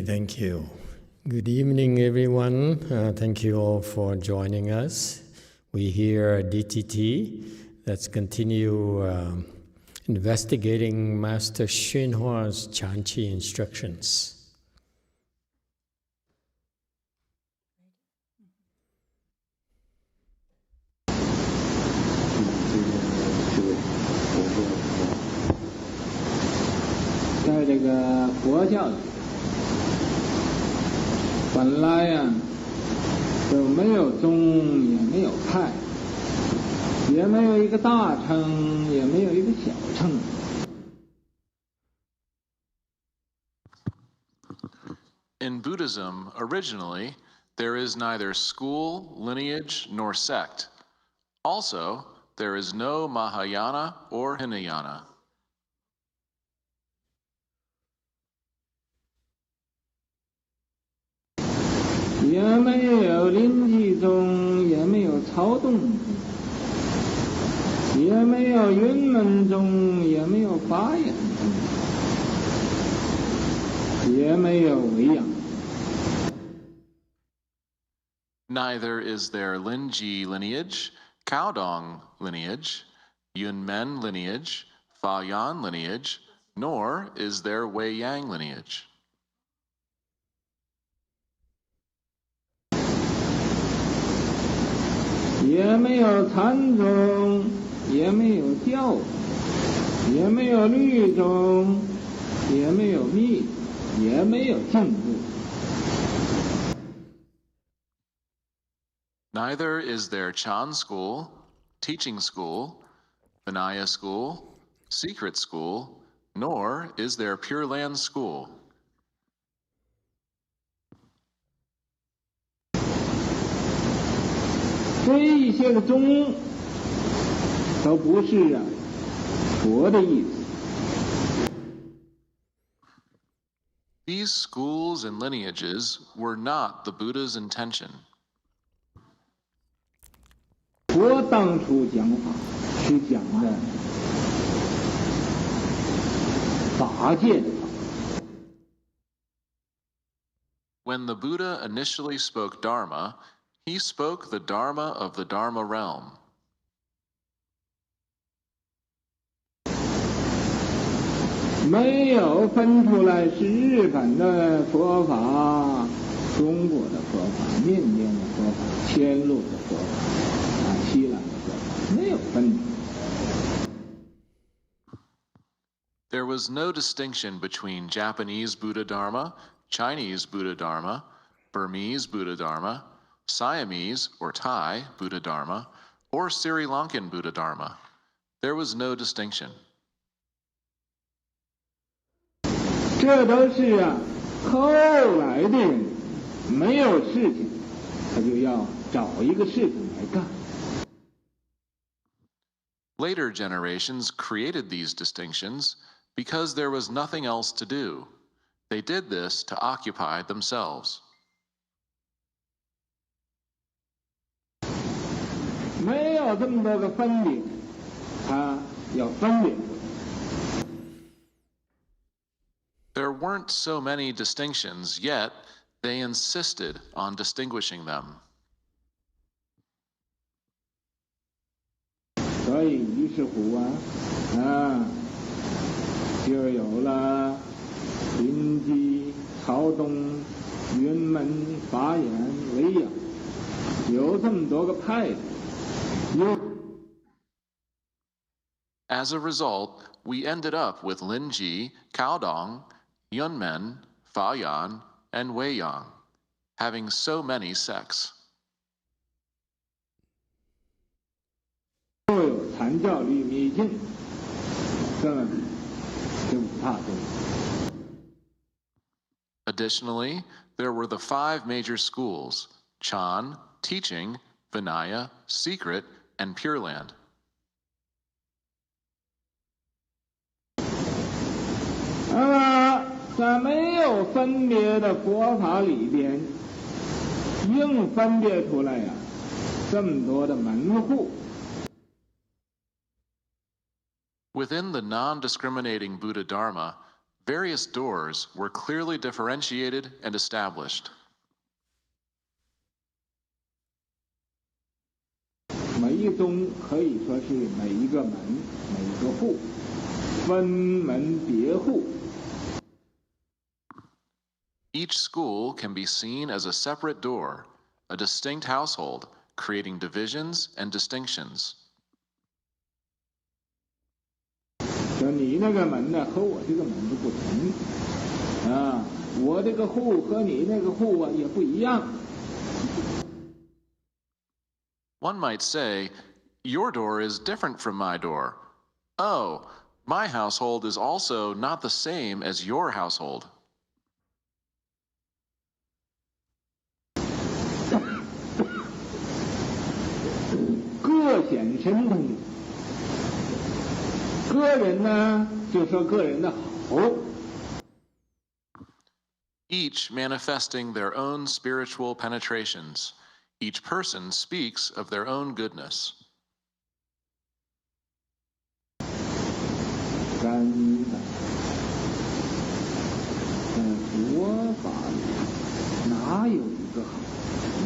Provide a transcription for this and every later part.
thank you. Good evening, everyone. Thank you all for joining us. We here at DTT, let's continue investigating Master YongHua's Chanqi instructions. In Buddhism, originally, there is neither school, lineage, nor sect. Also, there is no Mahayana or Hinayana. Neither is there Linji lineage, Caodong lineage, Yunmen lineage, Fayan lineage, nor is there Wei Yang lineage. Neither is there Chan school, teaching school, Vinaya school, secret school, nor is there Pure Land school. These schools and lineages were not the Buddha's intention. When the Buddha initially spoke Dharma, he spoke the Dharma of the Dharma realm. There was no distinction between Japanese Buddha Dharma, Chinese Buddha Dharma, Burmese Buddha Dharma, Siamese or Thai Buddha Dharma, or Sri Lankan Buddha Dharma. There was no distinction. Later generations created these distinctions because there was nothing else to do. They did this to occupy themselves. There weren't so many distinctions, yet they insisted on distinguishing them. As a result, we ended up with Linji, Caodong, Yunmen, Fayan, and Weiyang, having so many sects. Additionally, there were the 5 major schools: Chan, teaching, Vinaya, secret, and Pure Land. Within the non-discriminating Buddha Dharma, various doors were clearly differentiated and established. 每一宗可以说是每一个门、每一个户，分门别户。 Each school can be seen as a separate door, a distinct household, creating divisions and distinctions. 说你那个门呢和我这个门就不同啊，我这个户和你那个户啊也不一样。 One might say, your door is different from my door. Oh, my household is also not the same as your household. 各显神通，个人呢就说个人的好。 Each manifesting their own spiritual penetrations. Each person speaks of their own goodness. 真的，佛法里哪有一个好，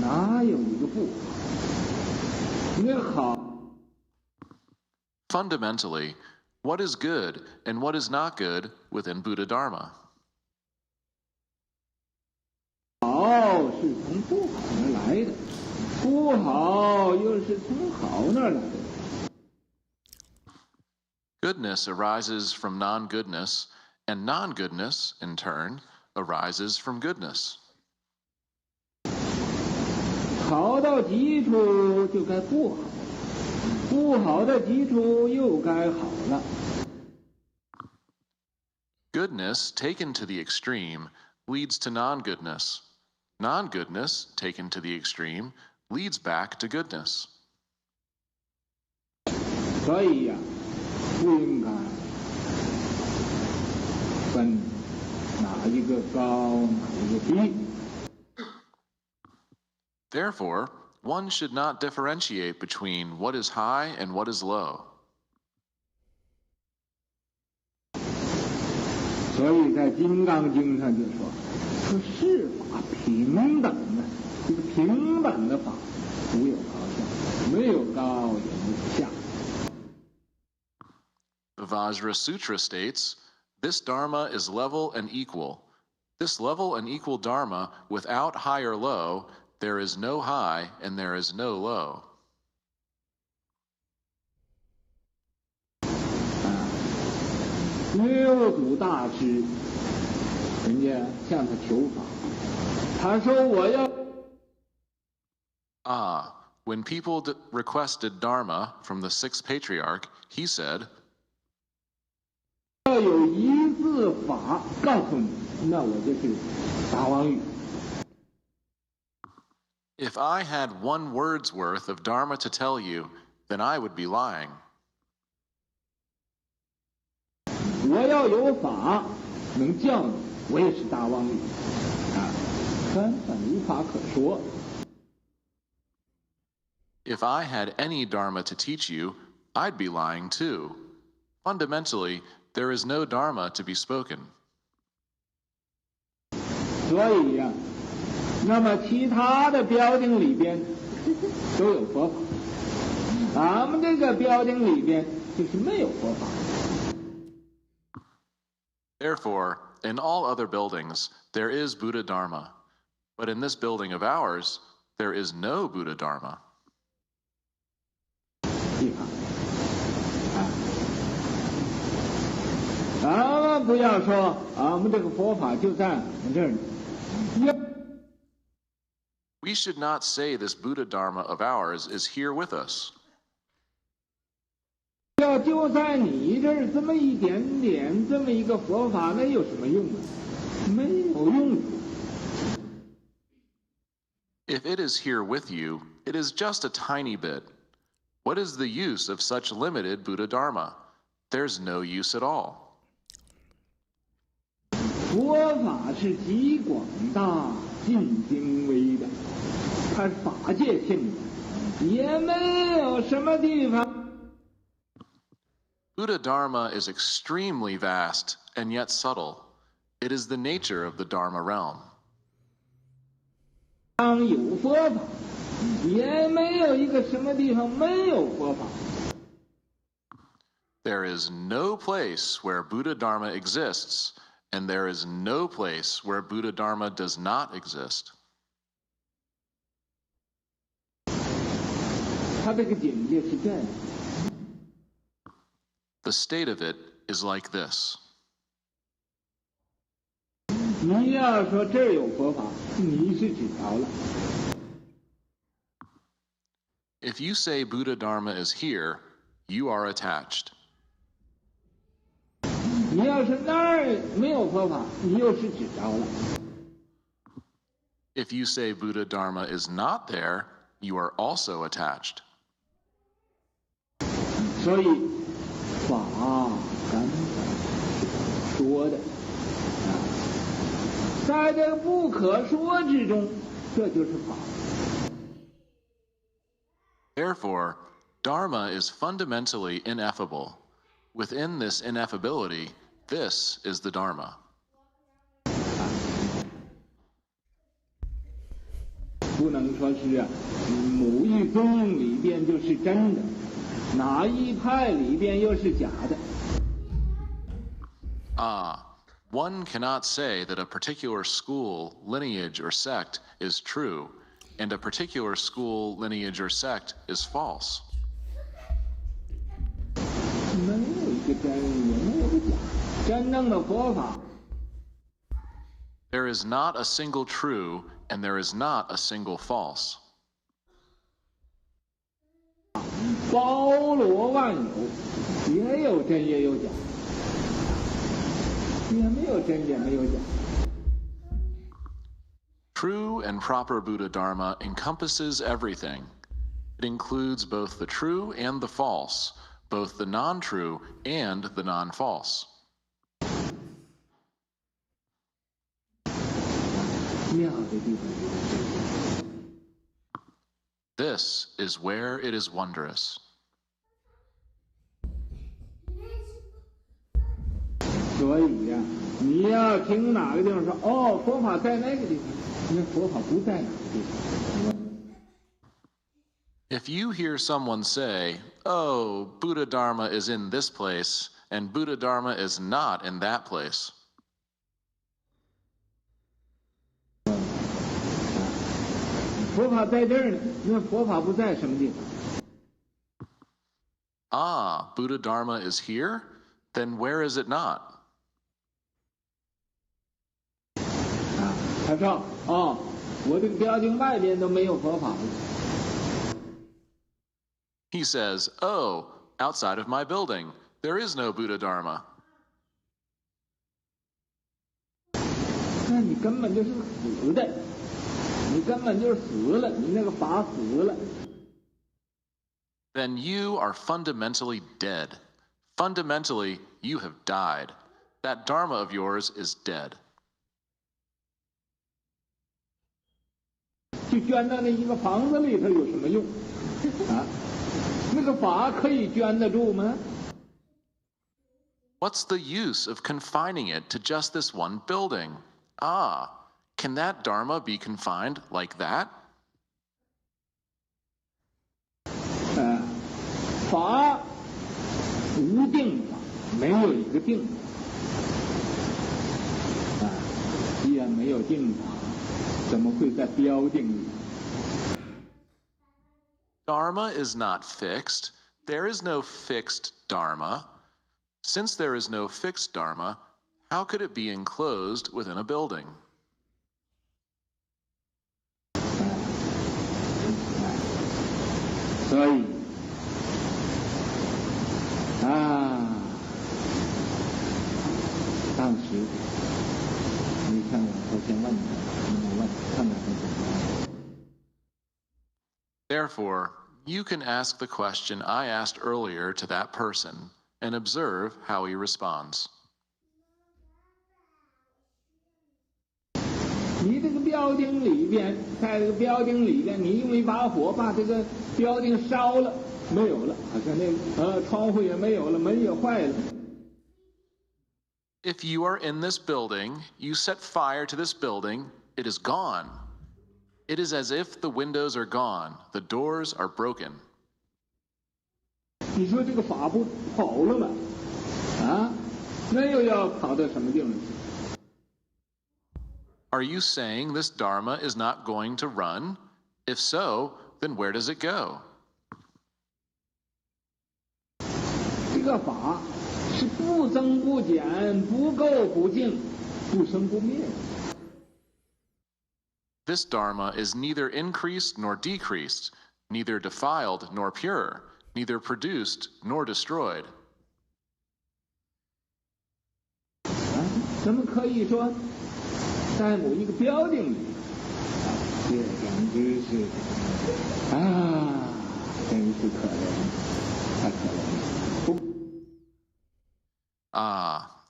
哪有一个不好？那好。 Fundamentally, what is good and what is not good within Buddha Dharma? 好是从不好那儿来的，不好又是从好那儿来的。 Goodness arises from non-goodness, and non-goodness, in turn, arises from goodness. 好到极处就该不好，不好的极处又该好了。 Goodness taken to the extreme leads to non-goodness. Non-goodness taken to the extreme leads back to goodness. 所以呀，不应该分哪一个高，哪一个低。 Therefore, one should not differentiate between what is high and what is low. 所以在《金刚经》上就说世法平等的，这个平等的法，无有高下，没有高也没有下。 The Vajra Sutra states, this Dharma is level and equal. This level and equal Dharma, without high or low, there is no high and there is no low. 六祖大师，人家向他求法，他说我要。 When people requested Dharma from the sixth patriarch, he said, 要有一字法告诉你，那我就是大王语。 If I had one word's worth of Dharma to tell you, then I would be lying. 我要有法能教你，我也是大王语啊，根本无法可说。 If I had any Dharma to teach you, I'd be lying too. Fundamentally, there is no Dharma to be spoken. 所以呀，那么其他的标定里边都有佛法，咱们这个标定里边就是没有佛法。 Therefore, in all other buildings, there is Buddha Dharma. But in this building of ours, there is no Buddha Dharma. 地方啊，咱们不要说我们这个佛法就在我们这儿。 We should not say this Buddha Dharma of ours is here with us. 要就在你这儿这么一点点，这么一个佛法，那有什么用啊？没有用处。 If it is here with you, it is just a tiny bit. What is the use of such limited Buddha Dharma? There's no use at all. 佛法是极广大、尽精微的，它是法界性的，也没有什么地方。 Buddha Dharma is extremely vast and yet subtle. It is the nature of the Dharma realm. 当有佛法，也没有一个什么地方没有佛法。There is no place where Buddha Dharma exists, and there is no place where Buddha Dharma does not exist. 他这个境界是这样。The state of it is like this. 你要说这儿有佛法，你是指着了。If you say Buddha Dharma is here, you are attached. 你要是那儿没有佛法，你又是指着了。If you say Buddha Dharma is not there, you are also attached. 所以法根本说的在这个不可说之中，这就是法。Therefore, Dharma is fundamentally ineffable. Within this ineffability, this is the Dharma. 不能说是某一宗里边就是真的，哪一派里边又是假的。One cannot say that a particular school, lineage, or sect is true, and a particular school, lineage, or sect is false. 没有一个真，也没有一个假，真正的佛法。There is not a single true, and there is not a single false. 包罗万有，也有真也有假，也没有真也没有假。True and proper Buddha Dharma encompasses everything. It includes both the true and the false, both the non-true and the non-false. 妙的地方就是这个。This is where it is wondrous. 所以呀，你要听哪个地方说哦，佛法在那个地方，那佛法不在哪个地方。If you hear someone say, "Oh, Buddha Dharma is in this place, and Buddha Dharma is not in that place," 佛法在这儿呢，那佛法不在什么地方？ Buddha Dharma is here? Then where is it not? 他说我这个标经外边都没有佛法了。He says, "Oh, outside of my building, there is no Buddha Dharma." 那你根本就是死的，你根本就是死了，你那个法死了。Then you are fundamentally dead. Fundamentally, you have died. That Dharma of yours is dead. 就捐到那一个房子里头有什么用？那个法可以捐得住吗？ What's the use of confining it to just this one building? Can that Dharma be confined like that? 法无定法，没有一个定法。既然没有定法，怎么会在标定里？ Dharma is not fixed. There is no fixed Dharma. Since there is no fixed Dharma, how could it be enclosed within a building? 所以当时你看我头先问他，你问看看他怎么。 Therefore, you can ask the question I asked earlier to that person and observe how he responds. 你这个标定里边，在这个标定里边，你用一把火把这个标定烧了，没有了，好像那个窗户也没有了，门也坏了。If you are in this building, you set fire to this building, it is gone. It is as if the windows are gone, the doors are broken. 你说这个法不跑了吗？啊，那又要跑到什么地方去？ Are you saying this Dharma is not going to run? If so, then where does it go? 这个法是不增不减，不垢不净，不生不灭。 This Dharma is neither increased nor decreased, neither defiled nor pure, neither produced nor destroyed. 怎么可以说在某一个标定里？这简直是真是可怜，太可怜了。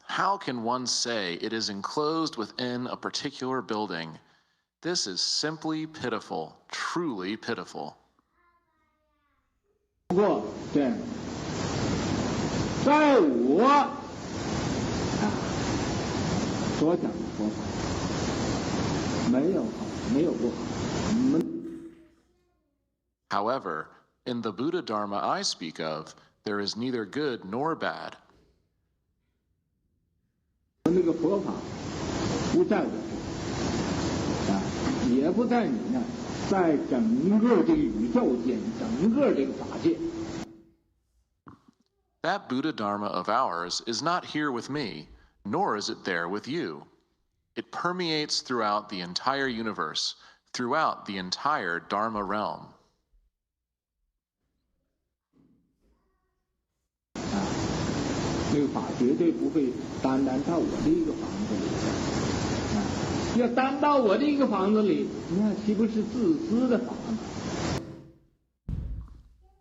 How can one say it is enclosed within a particular building? This is simply pitiful, truly pitiful. 不过，对，在我所讲的佛法，没有好，没有不好。However, in the Buddha Dharma I speak of, there is neither good nor bad. 那个佛法不在我这，也不在你那，在整个这个宇宙间，整个这个法界。 That Buddha Dharma of ours is not here with me, nor is it there with you. It permeates throughout the entire universe, throughout the entire Dharma realm. 这个法绝对不会单到我的一个房子里，要单到我的一个房子里，那岂不是自私的法吗？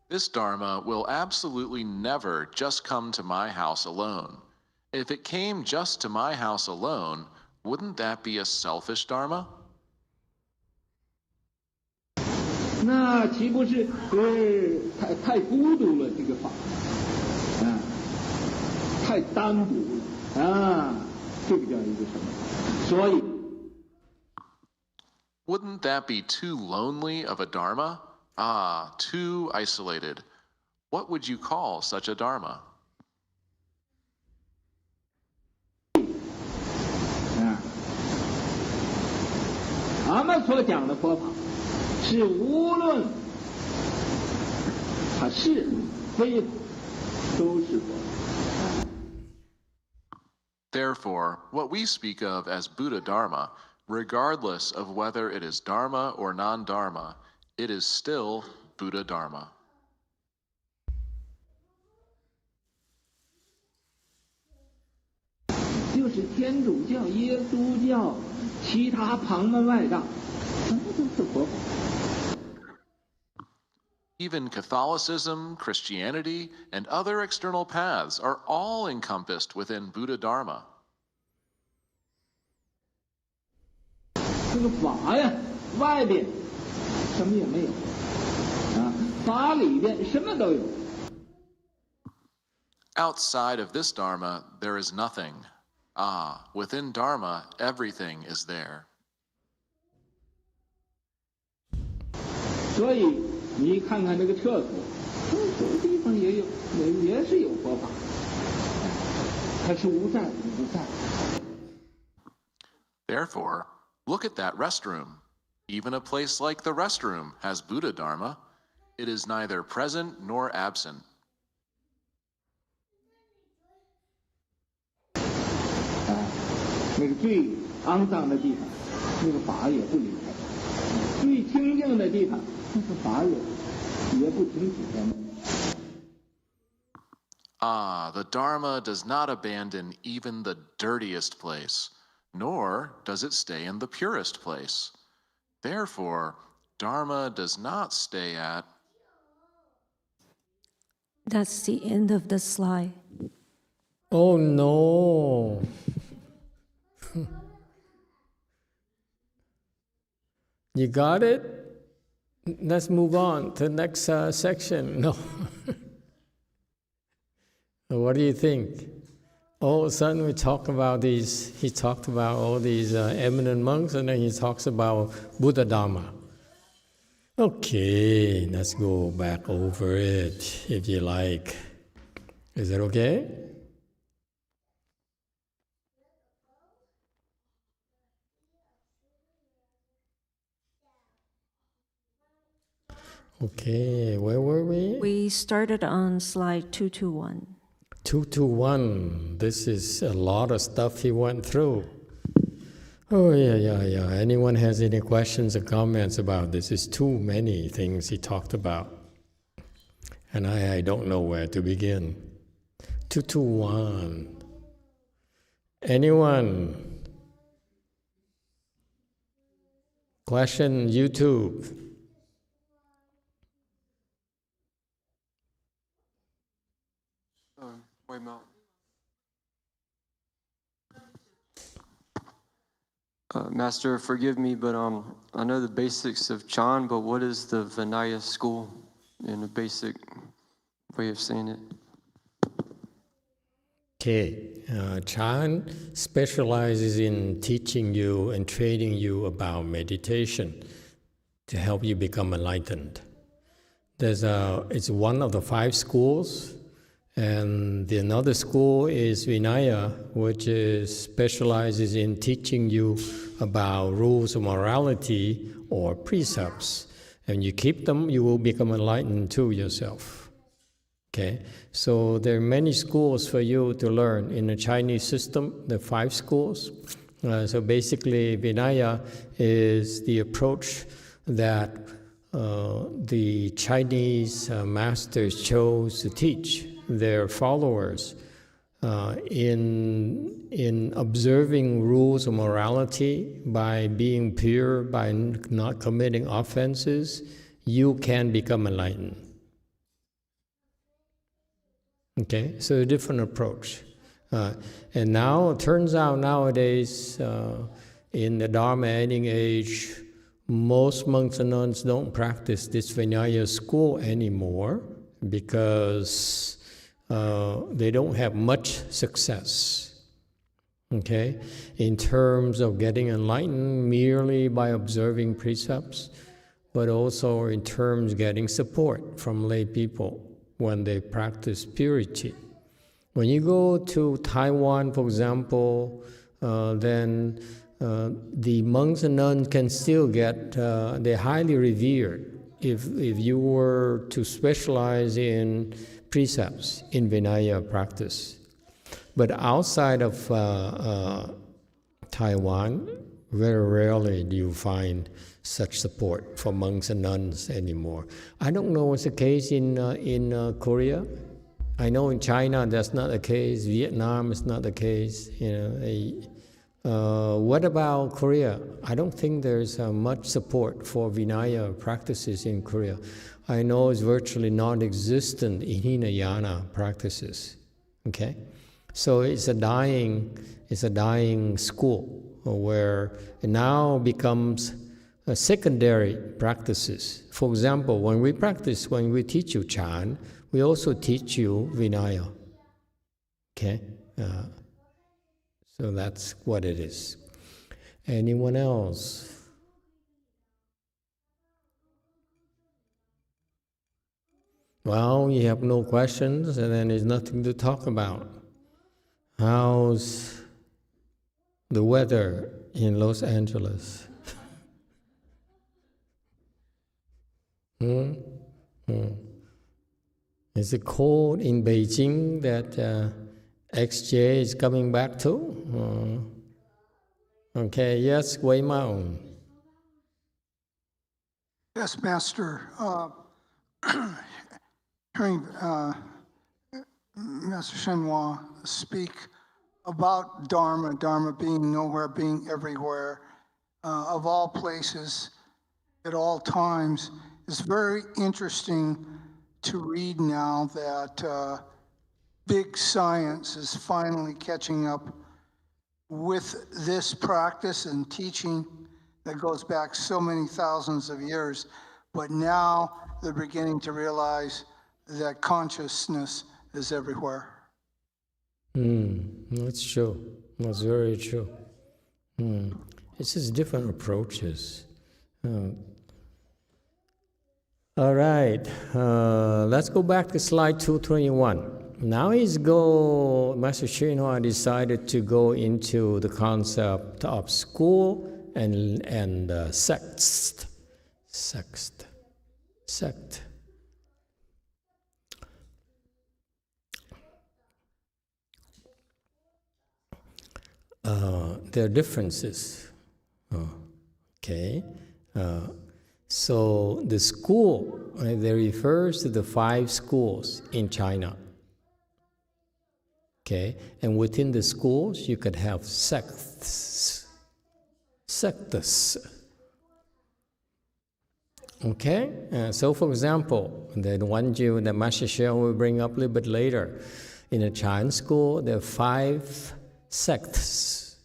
This Dharma will absolutely never just come to my house alone. If it came just to my house alone, wouldn't that be a selfish Dharma? 那岂不是太孤独了？这个法太单独了这个叫一个什么？所以 Wouldn't that be too lonely of a Dharma? Too isolated. What would you call such a Dharma? 咱们所讲的佛法，是无论它是非法，都是佛法。 Therefore, what we speak of as Buddha Dharma, regardless of whether it is Dharma or non-Dharma, it is still Buddha Dharma. 就是天主教、耶稣教、其他旁门外道，全部都是佛法。 Even Catholicism, Christianity, and other external paths are all encompassed within Buddha Dharma. 这个法呀，外边什么也没有法里边什么都有。 Outside of this Dharma, there is nothing. Within Dharma, everything is there. 所以你看看那个厕所，这个地方也是有佛法，它是无在不在。 Therefore, look at that restroom. Even a place like the restroom has Buddha Dharma. It is neither present nor absent. 那个最肮脏的地方，那个法也不离开；最清净的地方，那个法也不停止的。 The Dharma does not abandon even the dirtiest place, nor does it stay in the purest place. Therefore, Dharma does not stay at... That's the end of the slide. Oh no! You got it? Let's move on to the next section. No. What do you think? all of a sudden we talk about these, he talked about all these eminent monks, and then he talks about Buddha Dharma. Okay, let's go back over it if you like. Is that okay? Okay, where were we? We started on slide 221. 221. This is a lot of stuff he went through. Oh, yeah. Anyone has any questions or comments about this? It's too many things he talked about. And I don't know where to begin. 221. Anyone? Question, YouTube. Wait, Mel. Master, forgive me, but I know the basics of Chan, but what is the Vinaya school in a basic way of saying it? Okay, Chan specializes in teaching you and training you about meditation to help you become enlightened. It's one of the 5 schools, and another school is Vinaya, which specializes in teaching you about rules of morality or precepts. And you keep them, you will become enlightened too yourself. Okay, so there are many schools for you to learn in the Chinese system. There are 5 schools. So basically, Vinaya is the approach that the Chinese masters chose to teach their followers in observing rules of morality, by being pure, by not committing offenses. You can become enlightened. Okay, so a different approach. And now it turns out nowadays, in the Dharma ending age, most monks and nuns don't practice this Vinaya school anymore because they don't have much success, okay, in terms of getting enlightened merely by observing precepts, but also in terms of getting support from lay people when they practice purity. When you go to Taiwan, for example, then the monks and nuns can still get, they're highly revered if you were to specialize in precepts in Vinaya practice. But outside of Taiwan, very rarely do you find such support for monks and nuns anymore. I don't know what's the case in Korea. I know in China that's not the case. Vietnam is not the case. What about Korea? I don't think there's much support for Vinaya practices in Korea. I know it's virtually non-existent in Hinayana practices. Okay, so it's a dying school where it now becomes secondary practices. For example, when we teach you Chan, we also teach you Vinaya. Okay, so that's what it is. Anyone else? Well, you have no questions, and then there's nothing to talk about. How's the weather in Los Angeles? Is it cold in Beijing that XJ is coming back to? Okay, yes, Wei Mao. Yes, Master. Hearing Master YongHua speak about Dharma, Dharma being nowhere, being everywhere, of all places, at all times, it's very interesting to read now that big science is finally catching up with this practice and teaching that goes back so many thousands of years. But now they're beginning to realize that consciousness is everywhere. That's true. That's very true. It's just different approaches. All right, let's go back to slide 221. Now Master YongHua decided to go into the concept of school and sect. There are differences. Okay. So the school, they refers to the 5 schools in China. Okay, and within the schools, you could have sects. Okay, so for example, the one that Master Shell will bring up a little bit later, in a Chinese school, there are 5 sects.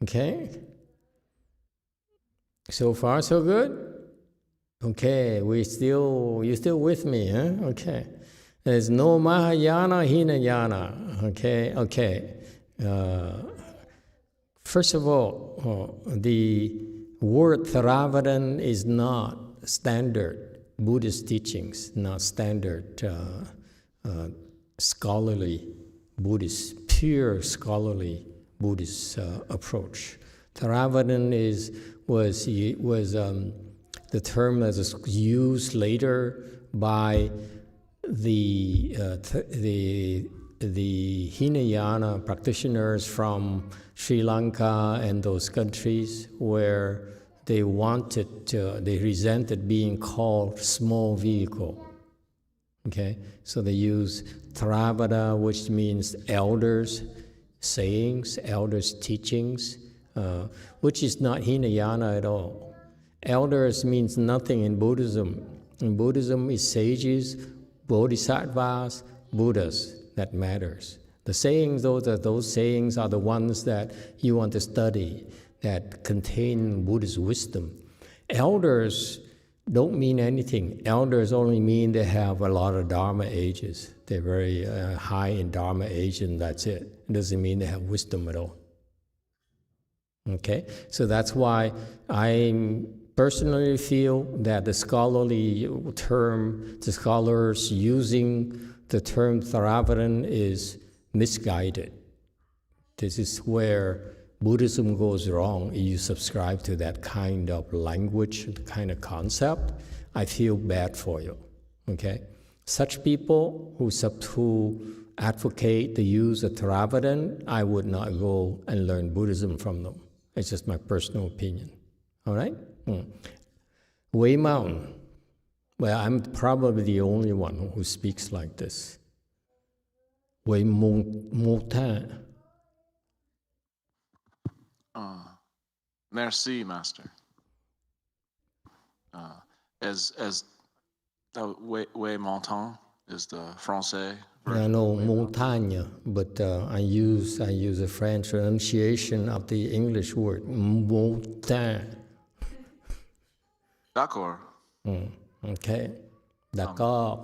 Okay, so far so good. Okay, you're still with me, huh? Okay. There's no Mahayana, Hinayana. Okay. First of all, the word Theravada is not standard Buddhist teachings, not standard scholarly Buddhist, pure scholarly Buddhist approach. Theravada was the term that was used later by the Hinayana practitioners from Sri Lanka and those countries where they resented being called small vehicle. Okay, so they use Theravada, which means elders' sayings, elders' teachings, which is not Hinayana at all. Elders means nothing in Buddhism. In Buddhism, it's sages, bodhisattvas, Buddhas that matters. The sayings, those sayings are the ones that you want to study, that contain Buddhist wisdom. Elders don't mean anything. Elders only mean they have a lot of Dharma ages. They're very high in Dharma age, and that's it. It doesn't mean they have wisdom at all. Okay, so that's why I personally feel that the scholarly term, the scholars using the term Theravada is misguided. This is where Buddhism goes wrong. You subscribe to that kind of language, the kind of concept. I feel bad for you. Okay, such people who advocate the use of Theravada, I would not go and learn Buddhism from them. It's just my personal opinion. All right? Wei Mountain. Well, I'm probably the only one who speaks like this. Wei Mountain. Merci, Master. Wei Montagne is the Francais version. I know montagne, but I use a French pronunciation of the English word montagne. D'accord. Okay. D'accord.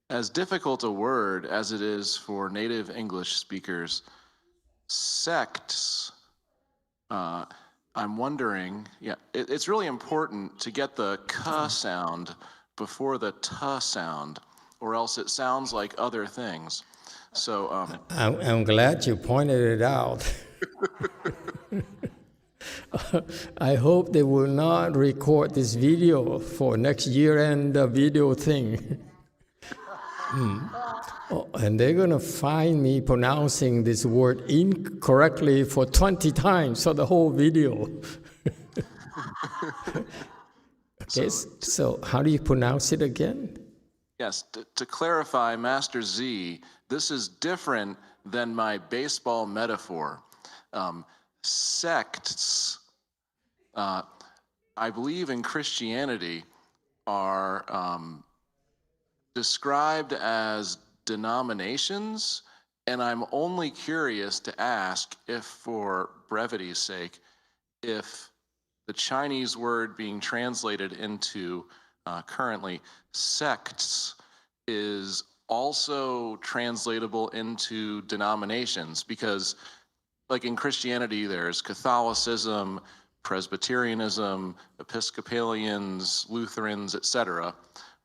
As difficult a word as it is for native English speakers, sects, I'm wondering, it's really important to get the k sound before the t sound, or else it sounds like other things. So I'm glad you pointed it out. I hope they will not record this video for next year-end video thing. And they're going to find me pronouncing this word incorrectly for 20 times for the whole video. Okay, so how do you pronounce it again? Yes, to clarify, Master Z, this is different than my baseball metaphor. Sects, I believe in Christianity, are described as denominations, and I'm only curious to ask if, for brevity's sake, if the Chinese word being translated into currently sects is also translatable into denominations, because like in Christianity, there's Catholicism, Presbyterianism, Episcopalians, Lutherans, etc.,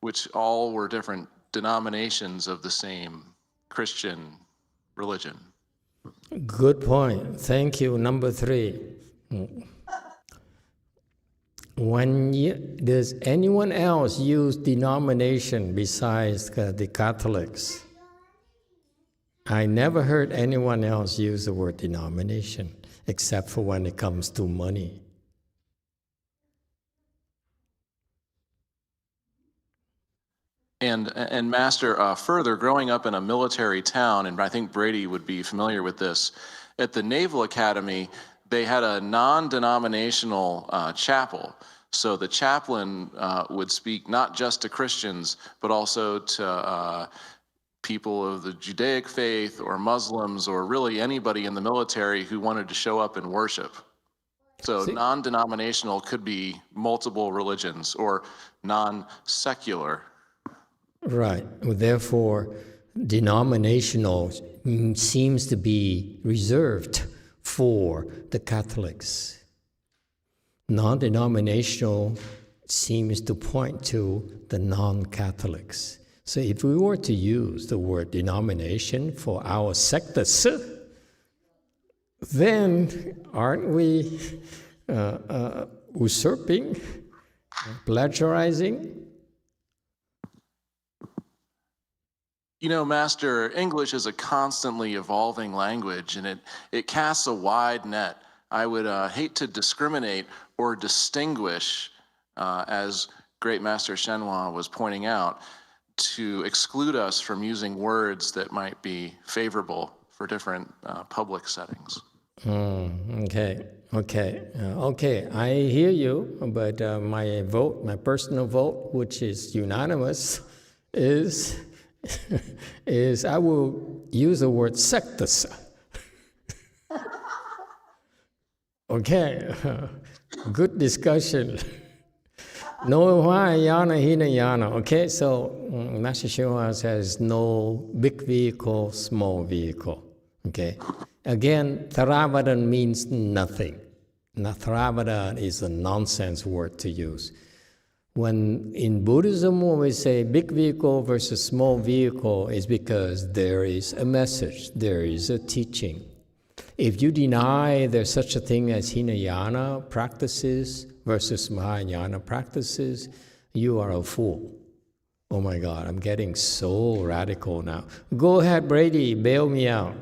which all were different denominations of the same Christian religion. Good point. Thank you. Number 3. Does anyone else use denomination besides the Catholics? I never heard anyone else use the word denomination, except for when it comes to money. And Master, further, growing up in a military town, and I think Brady would be familiar with this, at the Naval Academy, they had a non-denominational chapel. So the chaplain would speak not just to Christians, but also to people of the Judaic faith or Muslims or really anybody in the military who wanted to show up and worship. So non-denominational could be multiple religions or non-secular. Right. Therefore, denominational seems to be reserved for the Catholics. Non-denominational seems to point to the non-Catholics. So if we were to use the word denomination for our sectus, then aren't we usurping, plagiarizing? You know, Master, English is a constantly evolving language, and it casts a wide net. I would hate to discriminate or distinguish, as Great Master YongHua was pointing out, to exclude us from using words that might be favorable for different public settings. Okay. I hear you, but my vote, my personal vote, which is unanimous, is I will use the word sectus. Okay, good discussion. YongHua yana hinayana. Okay, so Master YongHua says no big vehicle, small vehicle. Okay, again, Theravada means nothing. Theravada is a nonsense word to use. When in Buddhism, when we say big vehicle versus small vehicle, is because there is a message, there is a teaching. If you deny there's such a thing as Hinayana practices versus Mahayana practices, you are a fool. Oh my God, I'm getting so radical now. Go ahead, Brady, bail me out.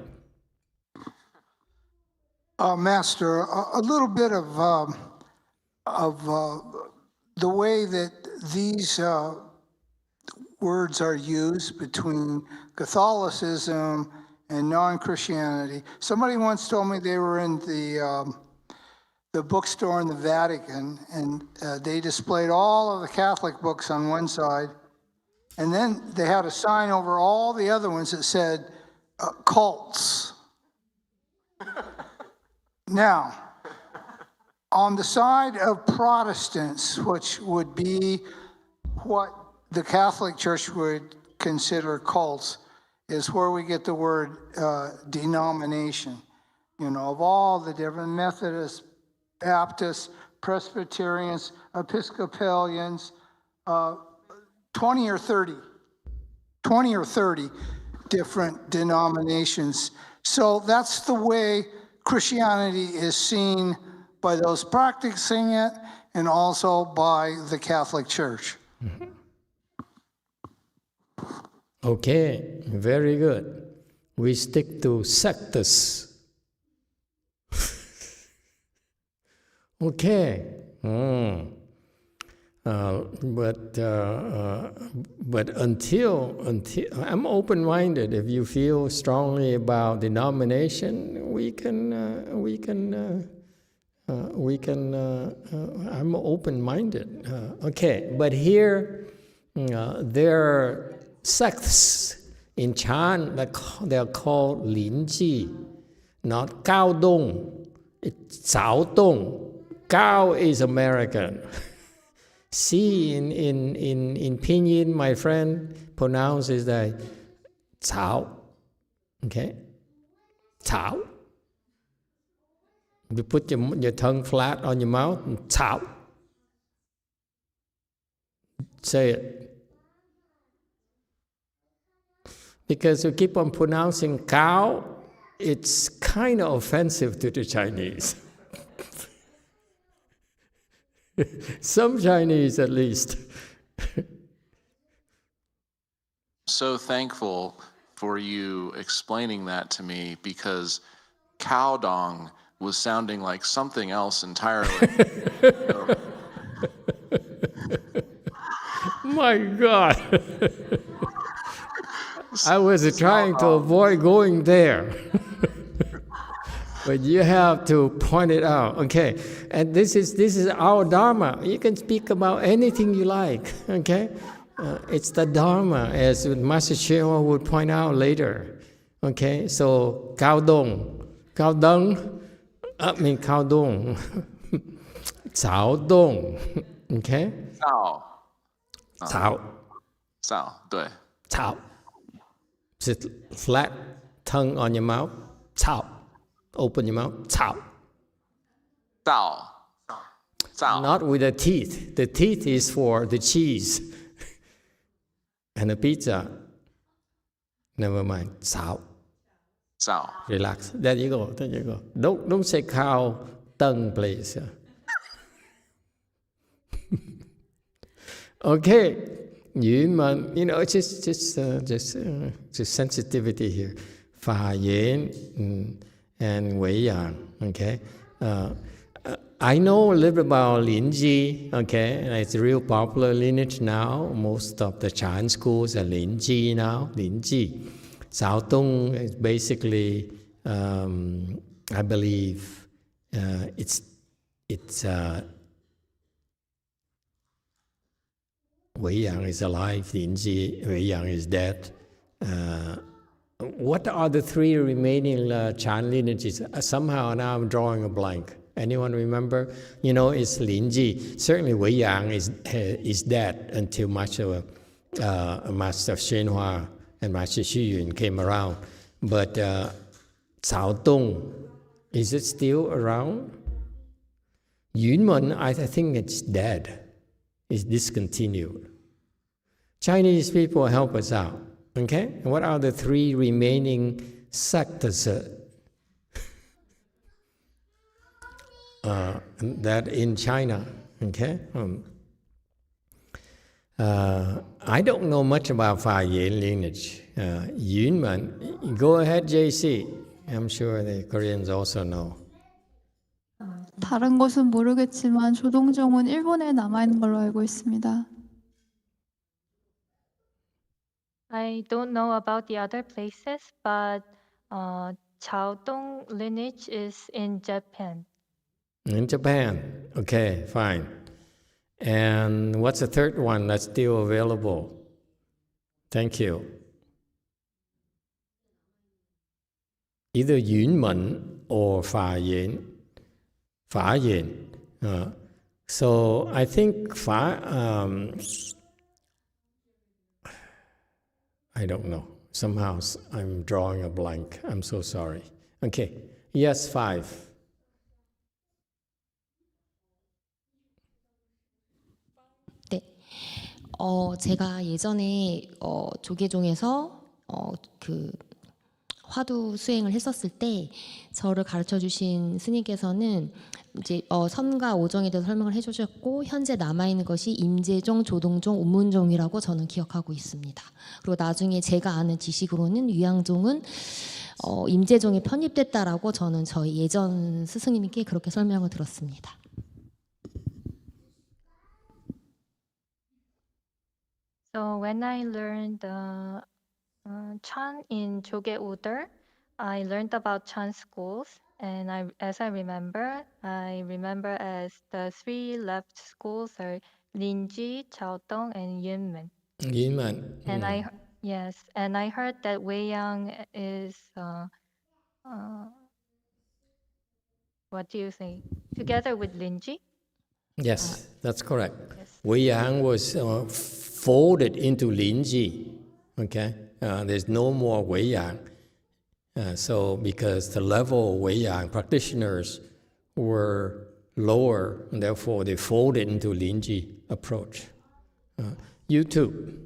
Master, a little bit of the way that these words are used between Catholicism and non-Christianity. Somebody once told me they were in the bookstore in the Vatican, and they displayed all of the Catholic books on one side, and then they had a sign over all the other ones that said cults. Now, on the side of Protestants, which would be what the Catholic Church would consider cults, is where we get the word denomination. You know, of all the different Methodists, Baptists, Presbyterians, Episcopalians, 20 or 30 different denominations. So that's the way Christianity is seen by those practicing it and also by the Catholic Church. Okay, very good. We stick to sectus. Okay. But until I'm open-minded. If you feel strongly about denomination, we can. I'm open-minded. Okay, but here there are sects in Chan that they're called Linji, not Cao Dong. It's Cao Dong. Cao is American. See, in Pinyin, my friend pronounces that Cao. Okay? Cao. You put your tongue flat on your mouth and cao. Say it. Because you keep on pronouncing cow, it's kind of offensive to the Chinese. Some Chinese at least. So thankful for you explaining that to me, because cow dong was sounding like something else entirely. My God. I was trying to avoid going there. But you have to point it out. Okay. And this is our Dharma. You can speak about anything you like. Okay. It's the Dharma, as Master Shewa would point out later. Okay. So Cao Dong. Cao Dong. I mean Cao Dong. Cao Dong. Okay. Cao. Cao. Cao. 对. Cao. Sit flat tongue on your mouth. Cao. Open your mouth. Cao. Cao. Cao. Not with the teeth. The teeth is for the cheese and the pizza. Never mind. Cao. Cao. Relax. There you go. There you go. Don't say cow tongue, please. Okay. It's just sensitivity here. Phà Yến and Wei Yang. Okay. I know a little bit about Linji. Okay, and it's a real popular lineage now. Most of the Chan schools are Linji now. Linji. Cao Tung is basically, I believe, it's Wei Yang is alive, Linji, Wei Yang is dead. What are the three remaining Chan lineages? Somehow now I'm drawing a blank. Anyone remember? It's Linji. Certainly Wei Yang is dead until Master YongHua and Master Xu Yun came around. But Cao Tung, is it still around? Yunmen, I think it's dead. It's discontinued. Chinese people help us out. Okay? And what are the three remaining sects that in China? Okay? I don't know much about Phà Yến lineage. Yunmen, go ahead, JC. I'm sure the Koreans also know. 다른 것은 모르겠지만 조동종은 일본에 남아있는 걸로 알고 있습니다. I don't know about the other places, but Chaodong lineage is in Japan. In Japan. Okay, fine. And what's the third one that's still available? Thank you. Either Yunmen or Phà Yến. Phà Yến. So I think I don't know. Somehow I'm drawing a blank. I'm so sorry. Okay. Yes, 5. 네. 제가 예전에 조계종에서 그 화두 수행을 했었을 때 저를 가르쳐 주신 스님께서는 이제 선과 오정에 대해서 설명을 해주셨고 현재 남아있는 것이 임재종, 조동종, 운문종이라고 저는 기억하고 있습니다. 그리고 나중에 제가 아는 지식으로는 위양종은 임재종에 편입됐다라고 저는 저희 예전 스승님께 그렇게 설명을 들었습니다. So when I learned Chan in Joge Uder, I learned about Chan schools, and as I remember as the 3 left schools are Linji, Chaodong, and Yunmen. Yunmen. And I heard that Wei Yang is what do you say? Together with Linji? Yes, that's correct. Yes. Wei Yang was folded into Linji. Okay. There's no more Wei-Yang. So because the level of Wei-Yang practitioners were lower, and therefore they folded into Linji approach. You too.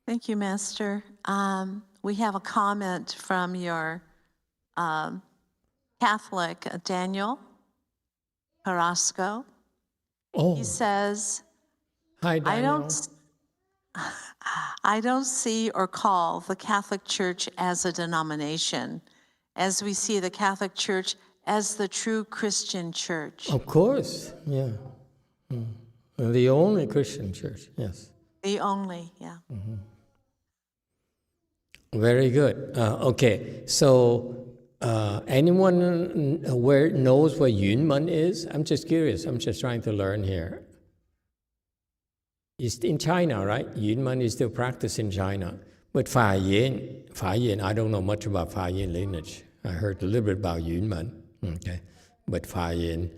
Thank you, Master. We have a comment from your Catholic, Daniel Carrasco. Oh, He says, hi, Daniel. I don't see or call the Catholic Church as a denomination, as we see the Catholic Church as the true Christian church. Of course, yeah. The only Christian church, yes. The only, yeah. Very good. Okay, so anyone knows what Yunmen is? I'm just curious. I'm just trying to learn here. It's in China, right? Yunmen is still practiced in China. But Fayin, I don't know much about Fayin lineage. I heard a little bit about Yunmen. Okay, but Fayin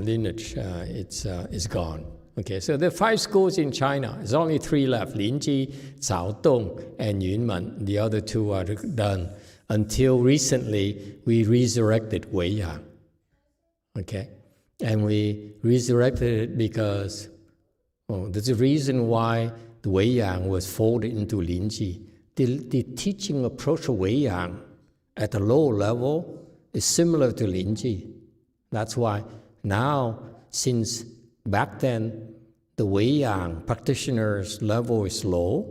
lineage, it's gone. Okay, so there are 5 schools in China. There's only 3 left: Linji, Caodong, and Yunmen. The other 2 are done. Until recently, we resurrected Wei-Yang. Okay, and we resurrected it because there's a reason why the Wei-Yang was folded into Linji. The teaching approach of Wei-Yang at the low level is similar to Linji. That's why now, since back then the Wei-Yang practitioners' level is lower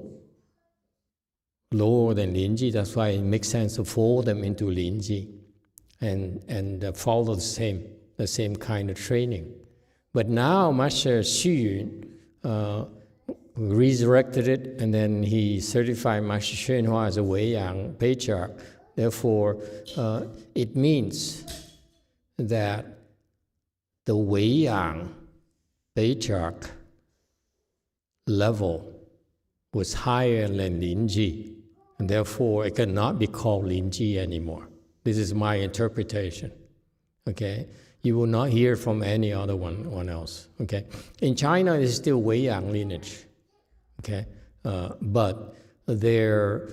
than Linji, that's why it makes sense to fold them into Linji and follow the same kind of training. But now Master Xu Yun resurrected it, and then he certified Master YongHua as a Wei-Yang patriarch. Therefore, it means that the Wei-Yang patriarch level was higher than Linji, and therefore it cannot be called Linji anymore. This is my interpretation. Okay, you will not hear from any other one else. Okay, in China it's still Wei-Yang lineage. Okay, but their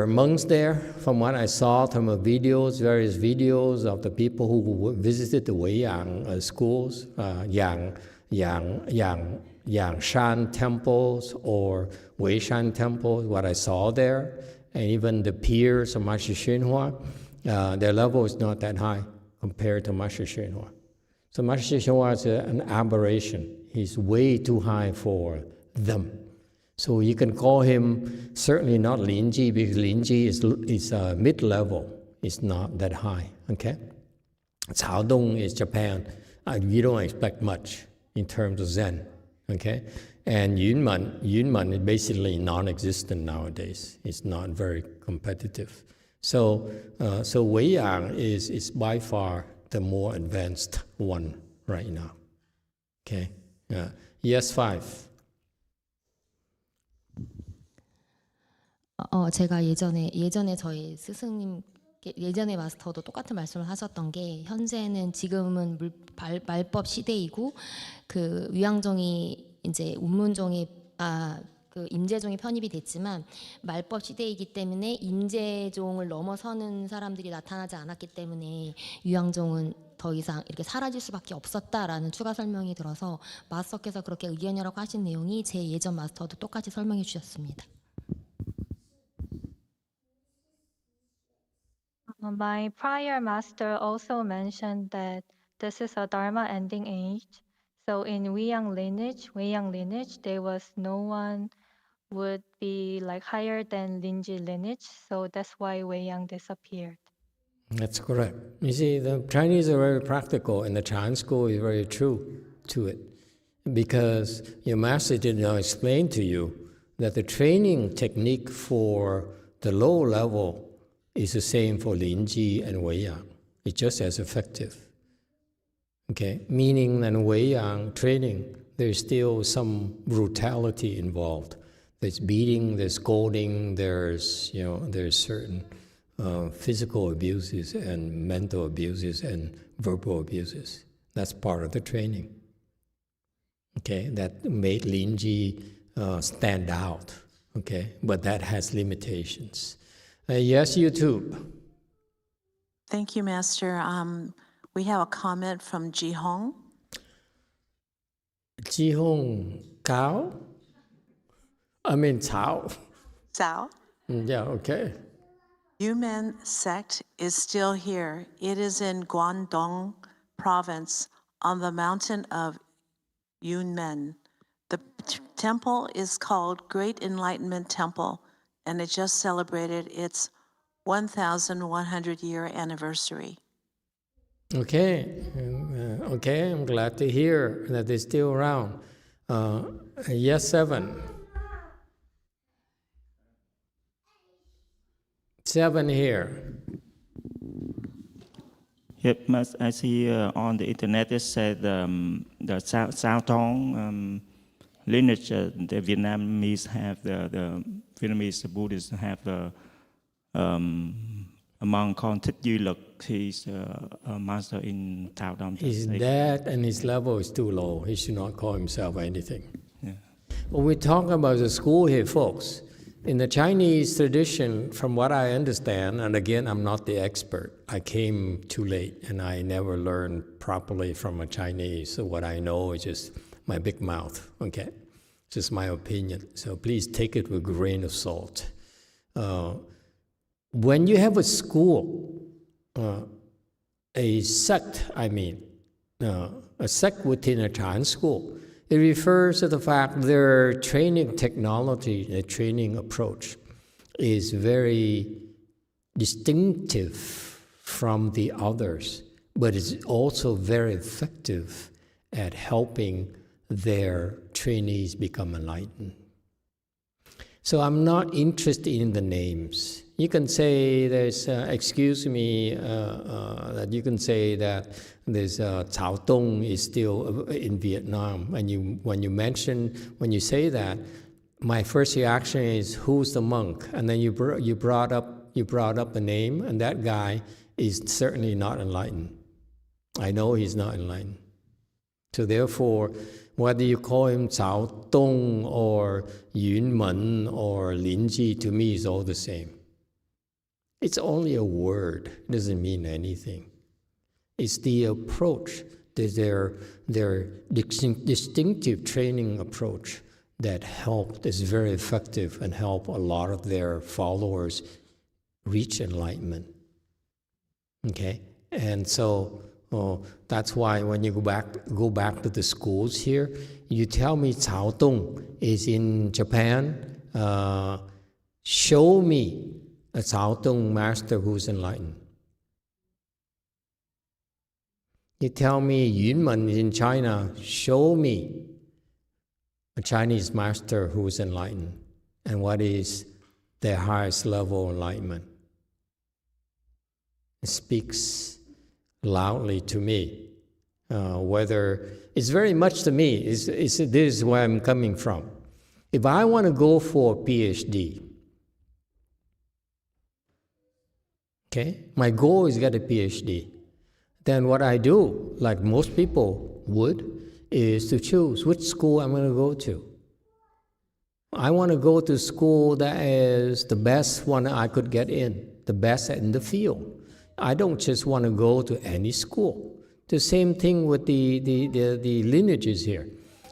monks there, from what I saw from the videos, various videos of the people who visited the Wei-Yang schools, Yangshan temples or Weishan temples, what I saw there, and even the peers of Master YongHua, their level is not that high compared to Master YongHua. So Master YongHua is an aberration. He's way too high for them. So you can call him certainly not Linji, because Linji is mid-level. It's not that high, okay? Caodong is Japan. You don't expect much in terms of Zen, okay? And Yunmen is basically non-existent nowadays. It's not very competitive. So Wei-Yang is by far the more advanced one right now, okay? Yes, 5. 제가 예전에 저희 스승님 예전에 마스터도 똑같은 말씀을 하셨던 게, 현재는 지금은 말법 시대이고 그 위왕종이 이제 운문종이 그 임재종이 편입이 됐지만 말법 시대이기 때문에 임재종을 넘어서는 사람들이 나타나지 않았기 때문에 위왕종은 더 이상 이렇게 사라질 수밖에 없었다라는 추가 설명이 들어서 마스터께서 그렇게 의견이라고 하신 내용이 제 예전 마스터도 똑같이 설명해 주셨습니다. My prior master also mentioned that this is a Dharma ending age. So in Wei-Yang lineage, there was no one would be like higher than Linji lineage. So that's why Wei-Yang disappeared. That's correct. You see, the Chinese are very practical, and the Chan school is very true to it. Because your master did not explain to you that the training technique for the low level is the same for Linji and Wei-Yang. It's just as effective. Okay, meaning that in Wei-Yang training, there's still some brutality involved. There's beating, there's scolding, there's certain physical abuses and mental abuses and verbal abuses. That's part of the training. okay, that made Linji stand out, okay, but that has limitations. Yes, YouTube. Thank you, Master. We have a comment from Jihong. Jihong Cao? I mean Cao. Zhao. Yeah, okay. Yumen sect is still here. It is in Guangdong province on the mountain of Yunmen. The temple is called Great Enlightenment Temple, and it just celebrated its 1,100-year anniversary. Okay, okay, I'm glad to hear that they're still around. Yes, 7. 7 here. Yep, I see on the internet it said the Sao Tong lineage, the Vietnamese have the Vietnamese Buddhists have the a monk called Thích Duy Lực. He's a master in Tao Dom. He's dead and his level is too low. He should not call himself anything. Yeah. When we talk about the school here, folks, in the Chinese tradition, from what I understand, and again, I'm not the expert. I came too late and I never learned properly from a Chinese. So what I know is just my big mouth, okay? Just my opinion. So please take it with a grain of salt. When you have a school, a sect, a sect within a Chan school, it refers to the fact their training technology, their training approach is very distinctive from the others, but it's also very effective at helping their trainees become enlightened. So I'm not interested in the names. You can say there's, excuse me, that you can say that there's Cao Tong is still in Vietnam. And when you say that, my first reaction is, who's the monk? And then you brought up a name, and that guy is certainly not enlightened. I know he's not enlightened. So therefore, whether you call him Cao Tong or Yun Men or Lin Ji, to me is all the same. It's only a word, it doesn't mean anything. It's the approach, their distinctive training approach that is very effective and help a lot of their followers reach enlightenment. Okay? And so that's why when you go back to the schools here, you tell me Cao Tong is in Japan, show me a Cao Tong master who's enlightened. You tell me Yun Men is in China, show me a Chinese master who's enlightened and what is their highest level of enlightenment. It speaks loudly to me. Whether it's very much to me, this is where I'm coming from. If I want to go for a PhD, okay, my goal is to get a PhD. Then what I do, like most people would, is to choose which school I'm going to go to. I want to go to school that is the best one I could get in, the best in the field. I don't just want to go to any school. The same thing with the lineages here.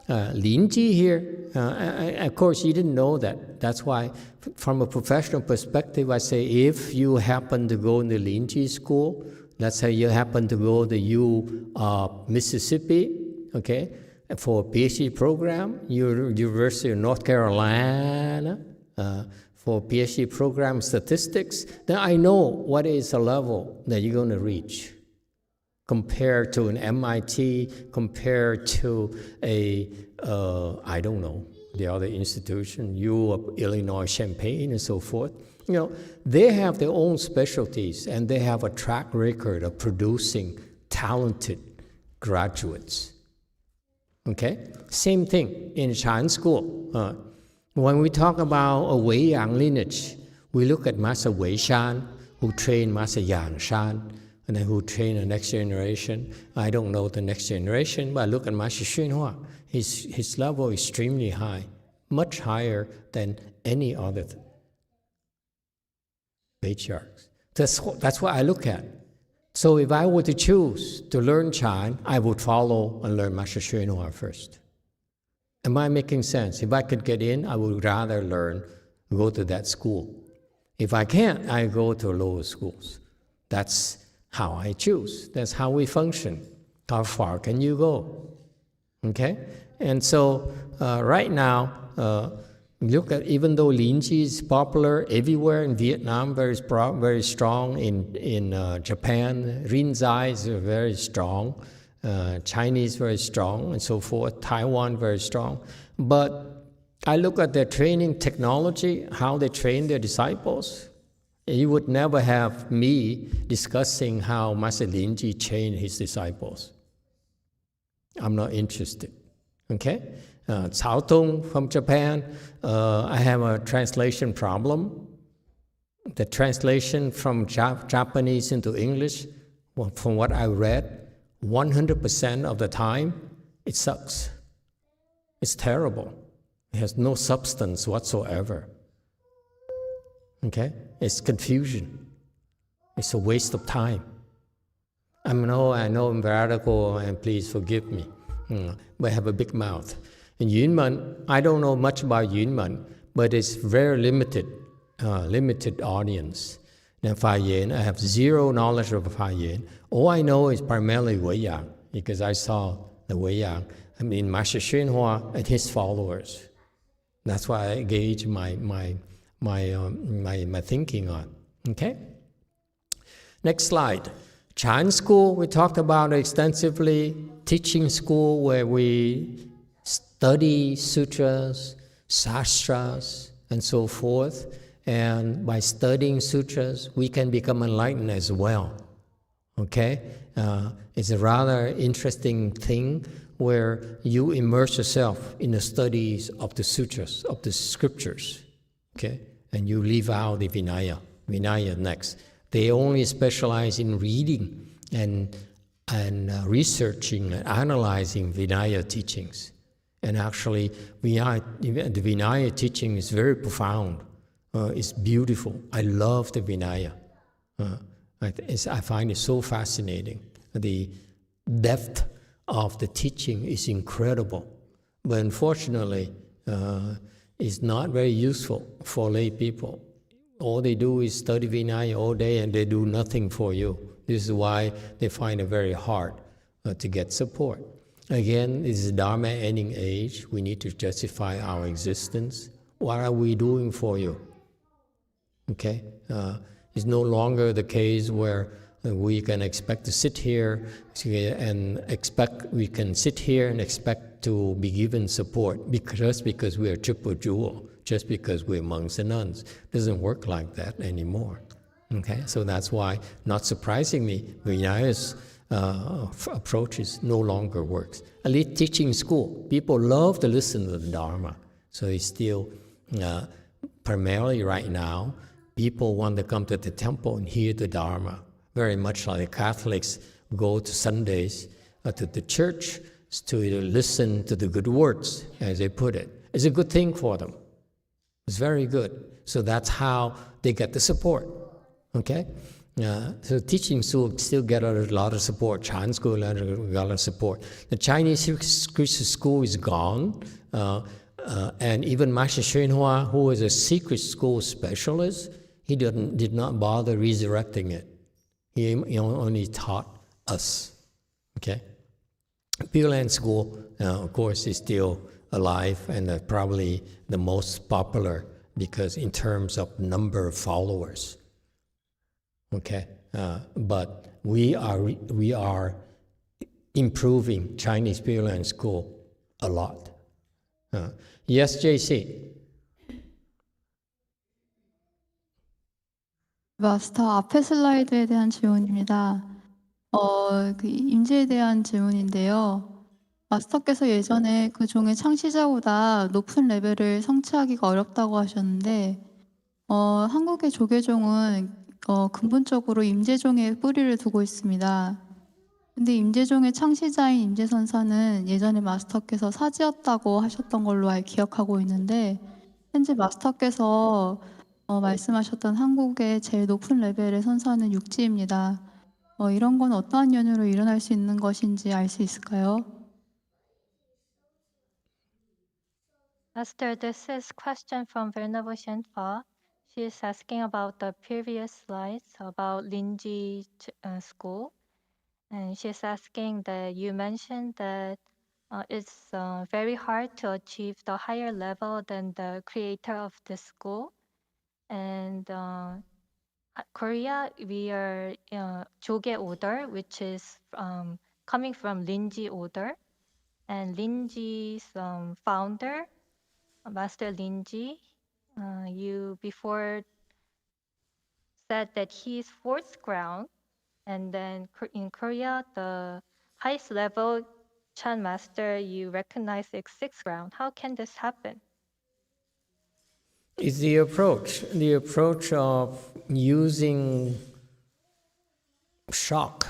Lin Ji here, of course you didn't know that. That's why from a professional perspective I say if you happen to go in the Lin Ji school, let's say you happen to go to Mississippi, okay, for a PhD program, University of North Carolina, for PhD program statistics, then I know what is the level that you're going to reach compared to an MIT, compared to a, I don't know, the other institution, Illinois Champaign and so forth. You know, they have their own specialties and they have a track record of producing talented graduates. Okay? Same thing in Chan school. When we talk about a Wei Yang lineage, we look at Master Wei Shan, who trained Master Yang Shan. and then who train the next generation. I don't know the next generation, but look at Master YongHua. His level is extremely high, much higher than any other patriarchs. That's what I look at. So if I were to choose to learn Chan, I would follow and learn Master YongHua first. Am I making sense? If I could get in, I would rather go to that school. If I can't, I go to lower schools. That's how I choose. That's how we function. How far can you go? Okay? And so right now, look at, even though Linji is popular everywhere in Vietnam, very strong in Japan, Rinzai is very strong, Chinese very strong, and so forth, Taiwan very strong. But I look at their training technology, how they train their disciples. You would never have me discussing how Master Linji trained his disciples. I'm not interested. Okay? Cao Tong from Japan, I have a translation problem. The translation from Japanese into English, well, from what I read, 100% of the time, it sucks. It's terrible. It has no substance whatsoever. Okay? It's confusion. It's a waste of time. I know I'm radical, and please forgive me, but I have a big mouth. In Yunmen, I don't know much about Yunmen, but it's very limited audience. And Fa Yin, I have zero knowledge of Fa Yin. All I know is primarily Weiyang, because I saw the Weiyang. I mean, Master YongHua and his followers. That's why I gauge my thinking on. Okay? Next slide. Chan school, we talked about extensively. Teaching school where we study sutras, sastras, and so forth. And by studying sutras, we can become enlightened as well. Okay? It's a rather interesting thing where you immerse yourself in the studies of the sutras, of the scriptures. Okay? And you leave out the Vinaya. Vinaya next. They only specialize in reading and researching and analyzing Vinaya teachings. And actually, the Vinaya teaching is very profound. It's beautiful. I love the Vinaya. I find it so fascinating. The depth of the teaching is incredible. But unfortunately, it's not very useful for lay people. All they do is study Vinaya all day and they do nothing for you. This is why they find it very hard to get support. Again, this is Dharma ending age. We need to justify our existence. What are we doing for you? Okay? It's no longer the case where we can expect to sit here and expect to be given support just because we are triple jewel, just because we're monks and nuns. It doesn't work like that anymore. Okay? So that's why, not surprisingly, Vinaya's approaches no longer works. At least teaching school, people love to listen to the Dharma. So it's still, primarily right now, people want to come to the temple and hear the Dharma. Very much like the Catholics go to Sundays to the church to listen to the good words, as they put it. It's a good thing for them. It's very good. So that's how they get the support. Okay? So teaching school still get a lot of support. Chan school got a lot of support. The Chinese secret school is gone. And even Master YongHua, who was a secret school specialist, he did not bother resurrecting it. He only taught us. Okay? Pure Land School, of course, is still alive and probably the most popular because in terms of number of followers. Okay? But we are improving Chinese Pure Land School a lot. Yes, JC. 마스터 앞에 슬라이드에 대한 질문입니다. 그 임재에 대한 질문인데요. 마스터께서 예전에 그 종의 창시자보다 높은 레벨을 성취하기가 어렵다고 하셨는데, 한국의 조계종은 근본적으로 임재종에 뿌리를 두고 있습니다. 근데 임재종의 창시자인 임재선사는 예전에 마스터께서 사지였다고 하셨던 걸로 기억하고 있는데 현재 마스터께서 말씀하셨던 한국의 제일 높은 레벨의 선사는 육지입니다. 이런 건 어떠한 연유로 일어날 수 있는 것인지 알 수 있을까요? Master, this is question from Venerable Shenpa. She is asking about the previous slides about Linji school. And she's asking that you mentioned that it's very hard to achieve the higher level than the creator of the school. And Korea, we are Joge order, which is coming from Linji order. And Linji's founder, Master Linji, you before said that he is fourth ground. And then in Korea, the highest level Chan master you recognize is sixth ground. How can this happen? It's the approach of using shock.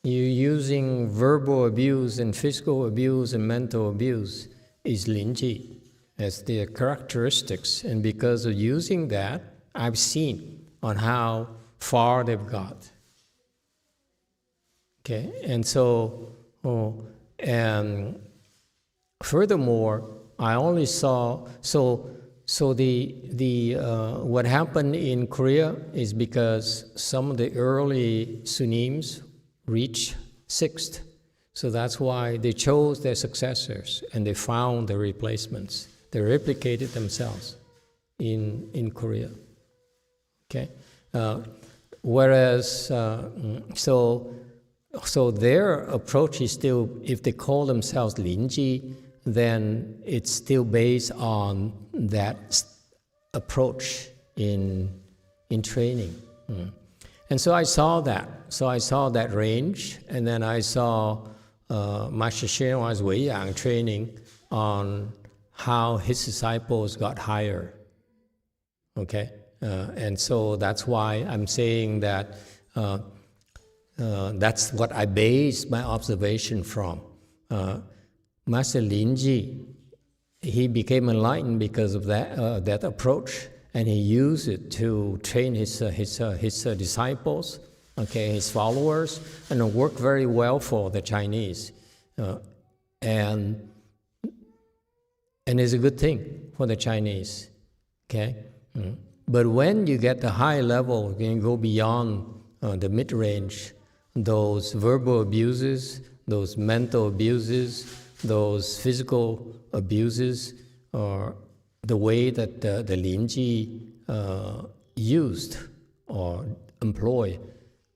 You're using verbal abuse and physical abuse and mental abuse is Linji as their characteristics. And because of using that, I've seen on how far they've got. Okay, and so, and furthermore, I only saw, so the what happened in Korea is because some of the early Sunims reached sixth. So that's why they chose their successors and they found the replacements. They replicated themselves in Korea. Okay, whereas, so their approach is still, if they call themselves Linji, then it's still based on that approach in training. And so I saw that. So I saw that range, and then I saw Master Shenhua's Weiyang training on how his disciples got higher. Okay, and so that's why I'm saying that that's what I based my observation from. Master Linji, he became enlightened because of that approach, and he used it to train his disciples, okay, his followers, and it worked very well for the Chinese, and it's a good thing for the Chinese, okay. But when you get the high level, you can go beyond the mid-range. Those verbal abuses, those mental abuses, those physical abuses, or the way that the Linji used or employed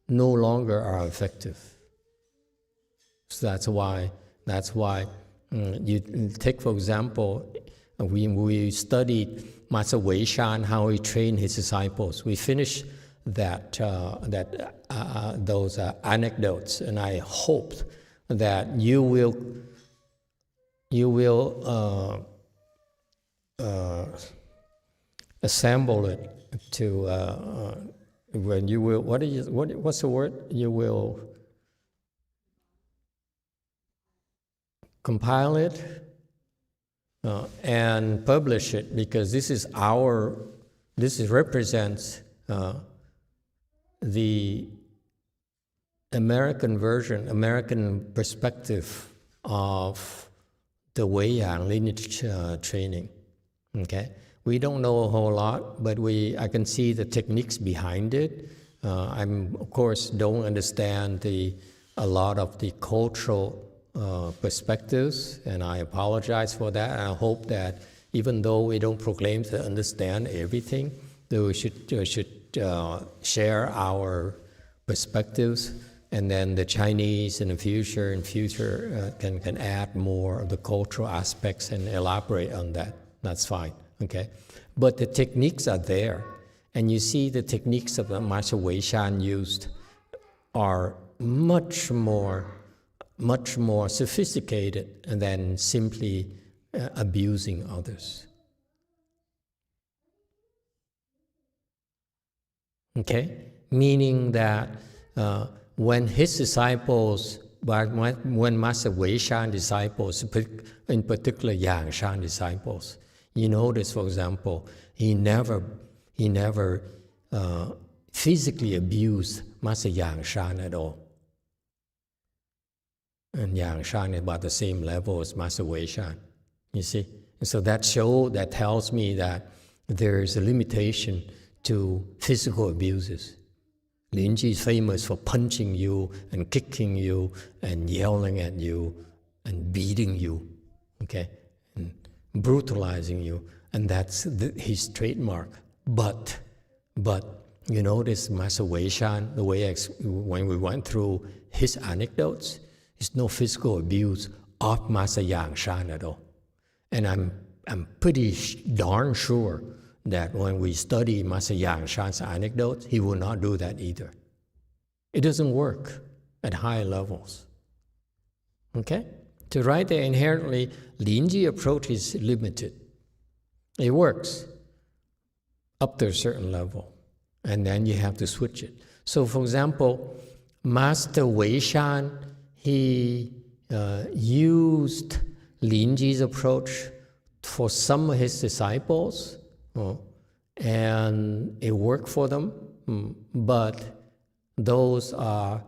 no longer are effective. So that's why you take, for example, we studied Master Wei Shan, how he trained his disciples. We finished those anecdotes, and I hoped that you will assemble it to when you will what's the word, you will compile it and publish it, because this represents the American version, American perspective of the Weiyang lineage training. Okay, we don't know a whole lot, but I can see the techniques behind it. I'm of course don't understand a lot of the cultural perspectives, and I apologize for that. And I hope that even though we don't proclaim to understand everything, that we should share our perspectives, and then the Chinese in the future can add more of the cultural aspects and elaborate on that. That's fine, okay? But the techniques are there, and you see the techniques of the Master Wei Shan used are much more sophisticated than simply abusing others. Okay? Meaning that when his disciples, when Master Wei Shan disciples, in particular Yang Shan disciples, you notice, for example, he never physically abused Master Yang Shan at all. And Yang Shan is about the same level as Master Wei Shan, you see? And so that tells me that there is a limitation to physical abuses. Linji is famous for punching you and kicking you and yelling at you and beating you, okay, and brutalizing you, and that's his trademark. But you notice Master Wei Shan, the way when we went through his anecdotes, there's no physical abuse of Master Yang Shan at all. And I'm pretty darn sure that when we study Master Yang Shan's anecdotes, he will not do that either. It doesn't work at high levels. Okay? So right there, inherently, Linji approach is limited. It works up to a certain level, and then you have to switch it. So for example, Master Wei Shan, he used Linji's approach for some of his disciples, and it worked for them, but those are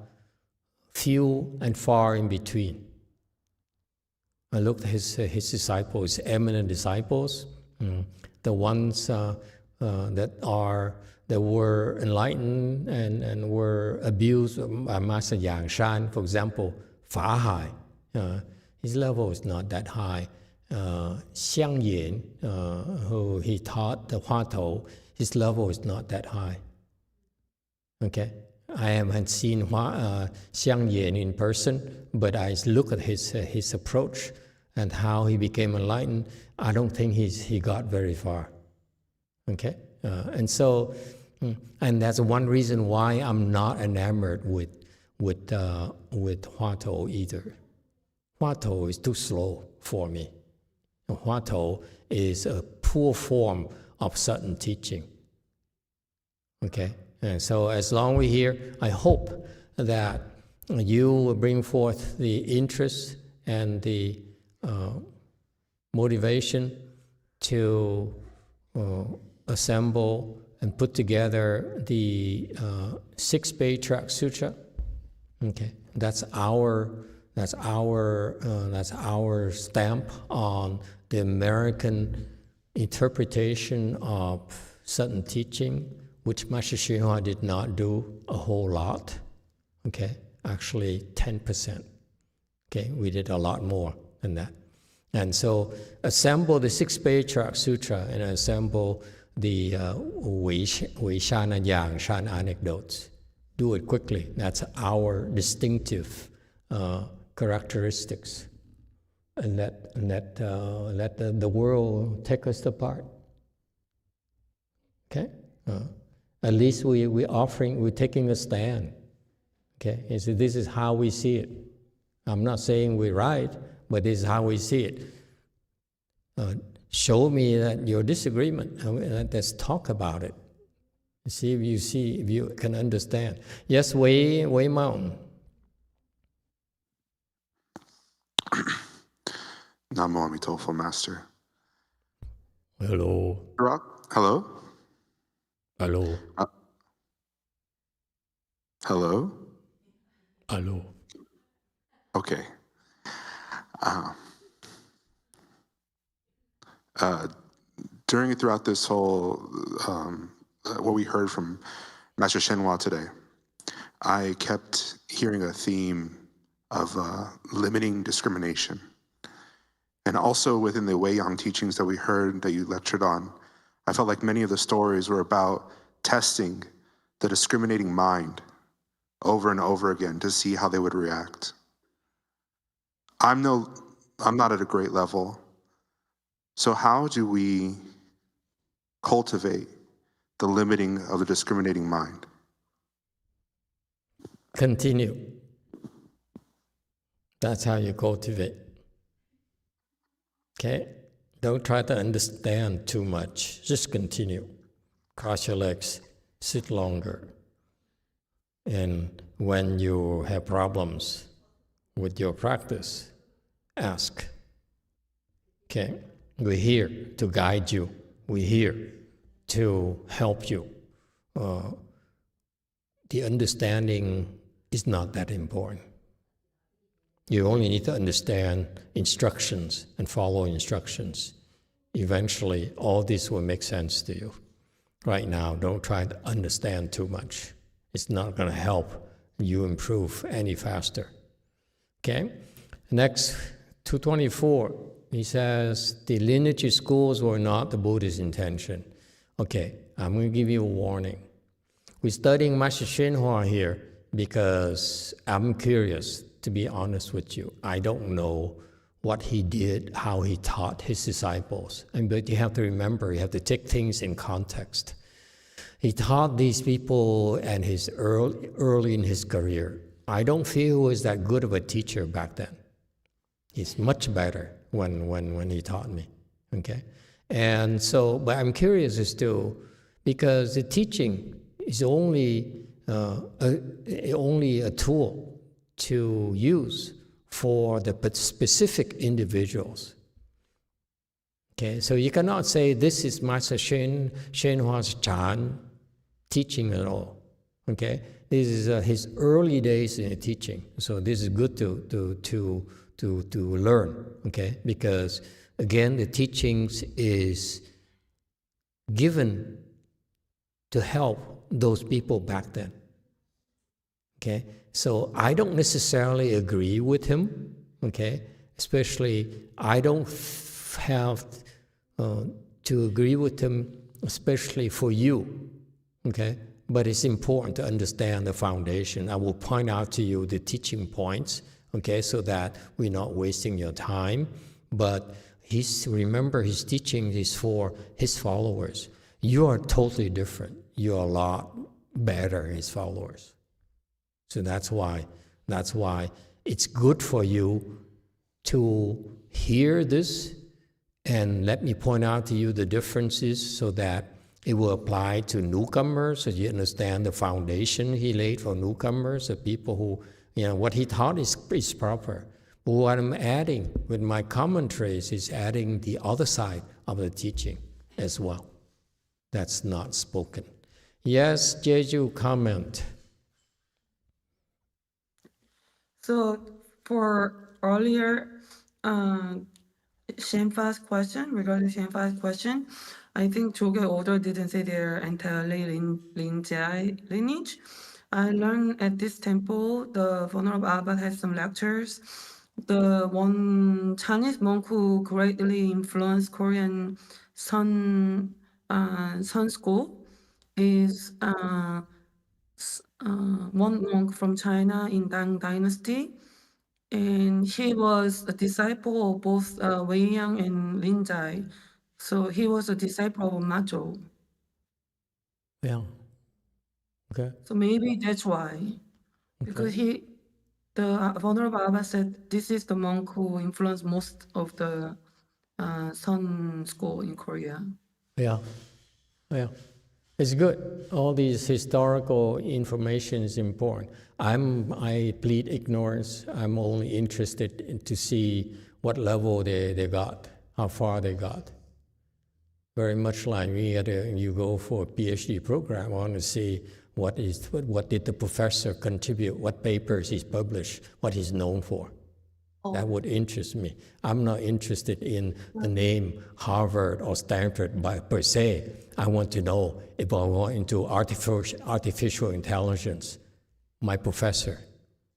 few and far in between. I looked at his disciples, his eminent disciples, the ones that were enlightened and were abused by Master Yang Shan. For example, Fa Hai, his level is not that high. Xiang Yan, who he taught the Hua Tou, his level is not that high. Okay, I haven't seen Xiang Yan in person, but I look at his approach and how he became enlightened. I don't think he got very far. Okay, and that's one reason why I'm not enamored with Hua Tou either. Hua Tou is too slow for me. Hua Tou is a poor form of sudden teaching. Okay, and so as long as we're here, I hope that you will bring forth the interest and the motivation to assemble and put together the 6 Patriarch Sutra. Okay, that's our stamp on the American interpretation of sudden teaching, which Master YongHua did not do a whole lot. Okay, actually 10%. Okay, we did a lot more than that. And so assemble the 6 Patriarch Sutra and assemble the Wei Shan and Yang Shan anecdotes. Do it quickly. That's our distinctive characteristics. And let the world take us apart. Okay? At least we're taking a stand. Okay? And so this is how we see it. I'm not saying we're right, but this is how we see it. Show me that your disagreement. Let's talk about it. See if you can understand. Yes, Wei Mountain. Namo Emitofuo, Master. Hello. Hello? Hello. Hello? Hello. Okay. Throughout this whole, what we heard from Master YongHua today, I kept hearing a theme of limiting discrimination. And also within the Wei Yang teachings that we heard, that you lectured on, I felt like many of the stories were about testing the discriminating mind over and over again to see how they would react. I'm not at a great level. So how do we cultivate the limiting of the discriminating mind? Continue. That's how you cultivate. Okay? Don't try to understand too much. Just continue. Cross your legs sit longer. And when you have problems with your practice, ask. Okay? We're here to guide you. We're here to help you. The understanding is not that important. You only need to understand instructions and follow instructions. Eventually, all this will make sense to you. Right now, don't try to understand too much. It's not going to help you improve any faster. Okay? Next, 224, he says, the lineage schools were not the Buddha's intention. Okay, I'm going to give you a warning. We're studying Master XXVII here because I'm curious, to be honest with you. I don't know what he did, how he taught his disciples. But you have to remember, you have to take things in context. He taught these people and his early in his career. I don't feel he was that good of a teacher back then. He's much better when he taught me. Okay? And so, but I'm curious as to, because the teaching is only a tool to use for the specific individuals. Okay, so you cannot say this is Master XXVII's Chan teaching at all. Okay, this is his early days in teaching. So this is good to learn. Okay, because again, the teachings is given to help those people back then. Okay, so I don't necessarily agree with him. Okay, especially I don't have to agree with him, especially for you. Okay, but it's important to understand the foundation. I will point out to you the teaching points. Okay, so that we're not wasting your time. But remember, his teaching is for his followers. You are totally different. You're a lot better, his followers. So that's why it's good for you to hear this and let me point out to you the differences so that it will apply to newcomers, so you understand the foundation he laid for newcomers, the people who, what he taught is proper. But what I'm adding with my commentaries is adding the other side of the teaching as well. That's not spoken. Yes, Jeju, comment. So for earlier Shenfa's question, regarding Shenfa's question, I think Joge order didn't say they're entirely Linjai lineage. I learned at this temple, the Venerable Abbot had some lectures. The one Chinese monk who greatly influenced Korean Sun school is one monk from China in Tang Dynasty, and he was a disciple of both Wei Yang and Lin Jai. So he was a disciple of Ma Zhou. Yeah. Okay. So maybe that's why, because the Venerable Abbot said this is the monk who influenced most of the Sun school in Korea. Yeah. Yeah. It's good. All these historical information is important. I plead ignorance. I'm only interested to see what level they got, how far they got. Very much like you go for a PhD program, I want to see what did the professor contribute, what papers he's published, what he's known for. That would interest me. I'm not interested in the name Harvard or Stanford per se. I want to know if I go into artificial intelligence, my professor,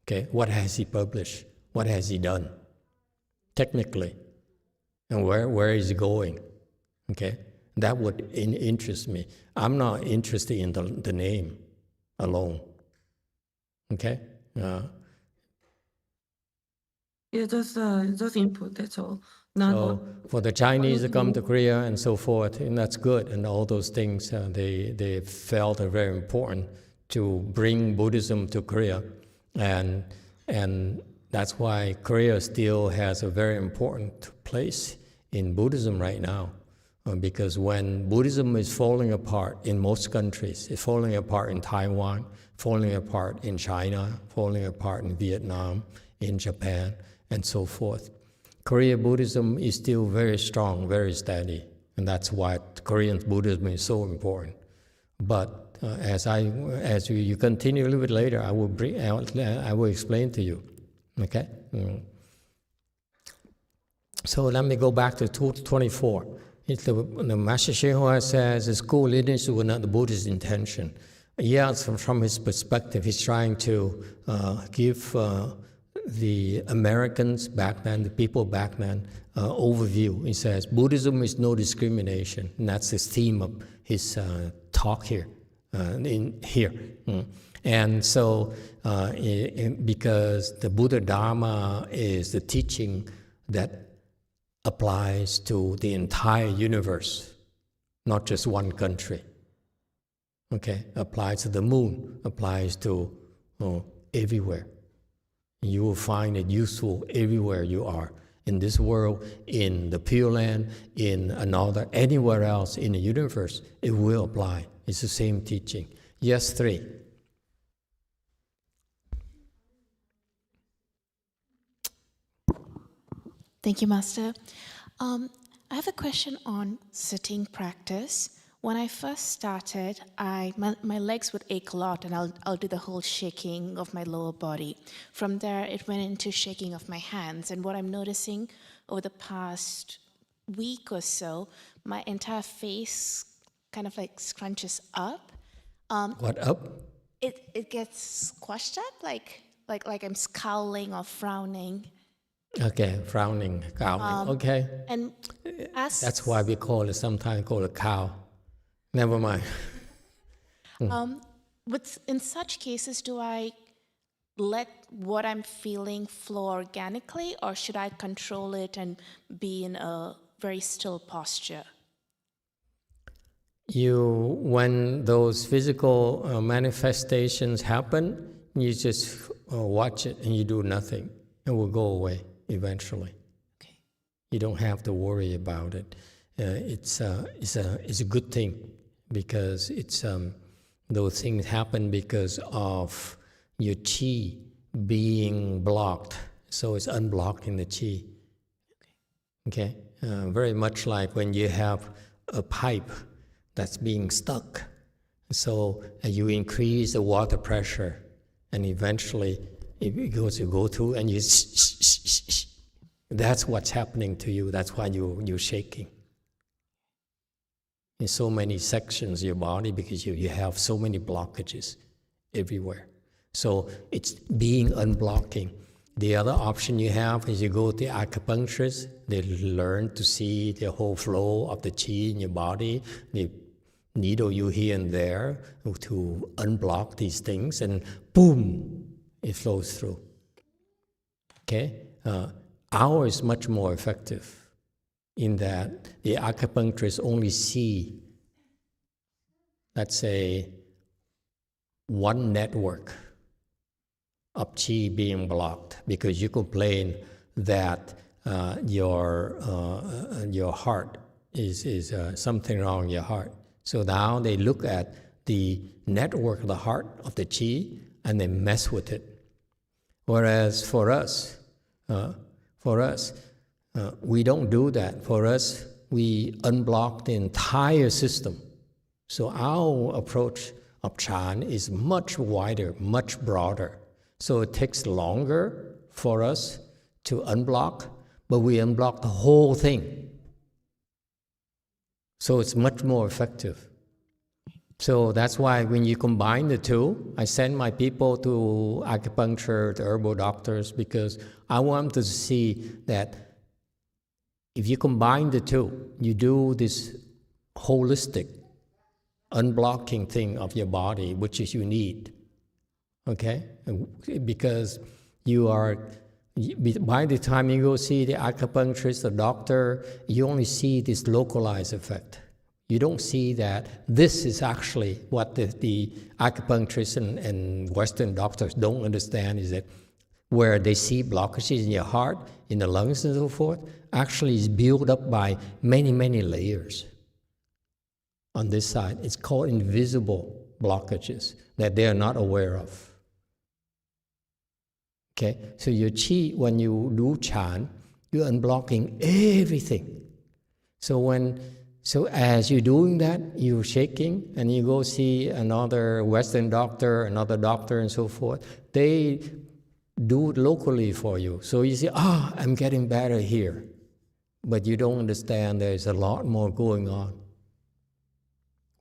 okay, what has he published? What has he done technically? And where is he going? Okay, that would interest me. I'm not interested in the name alone. Okay? Yeah, just input, that's all. So for the Chinese to come to Korea and so forth, and that's good, and all those things, they felt are very important to bring Buddhism to Korea, and that's why Korea still has a very important place in Buddhism right now. Because when Buddhism is falling apart in most countries, it's falling apart in Taiwan, falling apart in China, falling apart in Vietnam, in Japan, and so forth. Korean Buddhism is still very strong, very steady, and that's why Korean Buddhism is so important. But as you continue a little bit later, I will explain to you. Okay. So let me go back to 224. The Master YongHua says the school lineage was not the Buddhist intention. Yes, from his perspective, he's trying to give the Americans back then, the people back then, overview. He says Buddhism is no discrimination, and that's the theme of his talk here. And so, because the Buddha Dharma is the teaching that applies to the entire universe, not just one country. Okay, applies to the moon, applies to everywhere. You will find it useful everywhere you are. In this world, in the Pure Land, in anywhere else in the universe, it will apply. It's the same teaching. Yes, 3. Thank you, Master. I have a question on sitting practice. When I first started, my legs would ache a lot, and I'll do the whole shaking of my lower body. From there, it went into shaking of my hands. And what I'm noticing over the past week or so, my entire face kind of like scrunches up. What up? It gets squashed up, like I'm scowling or frowning. Okay, frowning, cowling. Okay. And that's why we sometimes call it cow. Never mind. In such cases, do I let what I'm feeling flow organically, or should I control it and be in a very still posture? When those physical manifestations happen, you just watch it and you do nothing. It will go away eventually. Okay. You don't have to worry about it. It's a good thing, because those things happen because of your chi being blocked. So it's unblocking the chi. Okay. Very much like when you have a pipe that's being stuck. So you increase the water pressure, and eventually it goes to go through, and you. That's what's happening to you. That's why you're shaking. In so many sections of your body, because you have so many blockages everywhere. So it's being unblocking. The other option you have is you go to acupuncturists. They learn to see the whole flow of the chi in your body. They needle you here and there to unblock these things, and boom, it flows through. Okay? Ours is much more effective in that the acupuncturists only see, let's say, one network of chi being blocked, because you complain that your heart is something wrong in your heart. So now they look at the network of the heart of the chi and they mess with it. Whereas for us, we don't do that. For us, we unblock the entire system. So our approach of Chan is much wider, much broader. So it takes longer for us to unblock, but we unblock the whole thing. So it's much more effective. So that's why when you combine the two, I send my people to acupuncture, to herbal doctors, because I want them to see that if you combine the two, you do this holistic unblocking thing of your body, which is you need. Okay? Because by the time you go see the acupuncturist, the doctor, you only see this localized effect. You don't see that this is actually what the acupuncturists and Western doctors don't understand, is that where they see blockages in your heart, in the lungs and so forth, actually is built up by many, many layers. On this side, it's called invisible blockages that they are not aware of. Okay, so your chi, when you do Chan, you're unblocking everything. So as you're doing that, you're shaking, and you go see another Western doctor, another doctor, and so forth. They do it locally for you. So you say, I'm getting better here. But you don't understand there's a lot more going on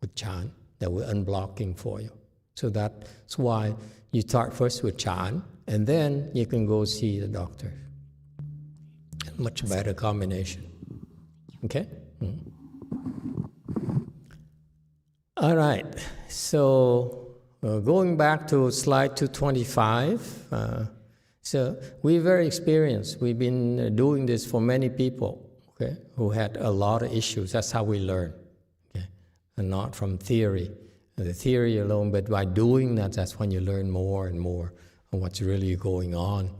with Chan that we're unblocking for you. So that's why you start first with Chan, and then you can go see the doctor. Much better combination. Okay? All right. So going back to slide 225. So we're very experienced. We've been doing this for many people, okay, who had a lot of issues. That's how we learn, okay, and not from theory. The theory alone, but by doing that, that's when you learn more and more of what's really going on.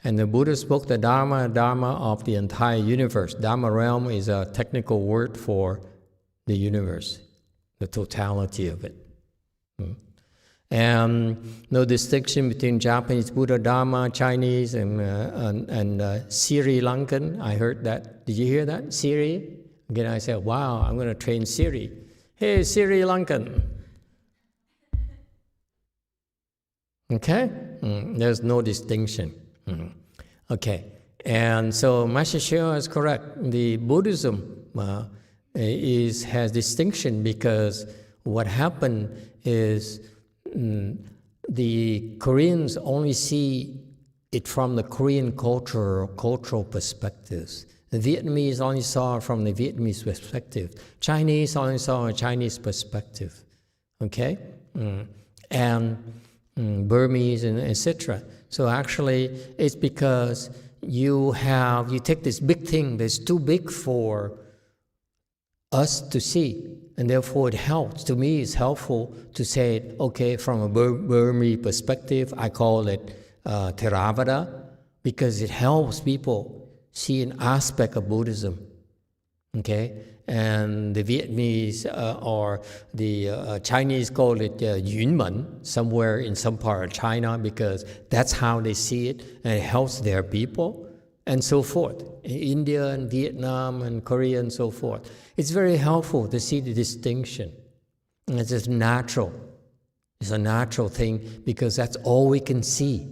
And the Buddha spoke the Dharma of the entire universe. Dharma realm is a technical word for the universe, the totality of it. And no distinction between Japanese Buddha Dharma, Chinese, and Sri Lankan. I heard that. Did you hear that? Siri? Again, I said, wow, I'm going to train Siri. Hey, Sri Lankan. Okay? There's no distinction. Okay. And so Master Shio is correct. The Buddhism has distinction because what happened is the Koreans only see it from the Korean cultural perspectives. The Vietnamese only saw it from the Vietnamese perspective. Chinese only saw a Chinese perspective. Okay? And Burmese and etc. So actually, it's because you take this big thing that's too big for us to see, and therefore it helps. To me, it's helpful to say, okay, from a Burmese perspective, I call it Theravada, because it helps people see an aspect of Buddhism, okay? And the Vietnamese or the Chinese call it Yunmen, somewhere in some part of China, because that's how they see it, and it helps their people, and so forth. In India and Vietnam and Korea and so forth. It's very helpful to see the distinction. And it's just natural. It's a natural thing because that's all we can see.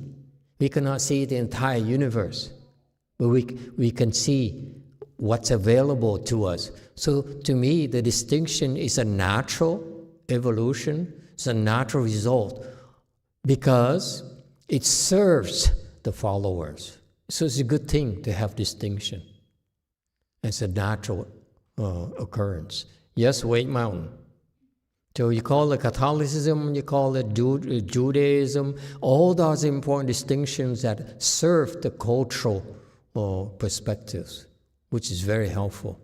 We cannot see the entire universe, but we can see what's available to us. So to me, the distinction is a natural evolution. It's a natural result because it serves the followers. So it's a good thing to have distinction. It's a natural occurrence. Yes, Wade Mountain. So you call it Catholicism, you call it Judaism, all those important distinctions that serve the cultural perspectives, which is very helpful.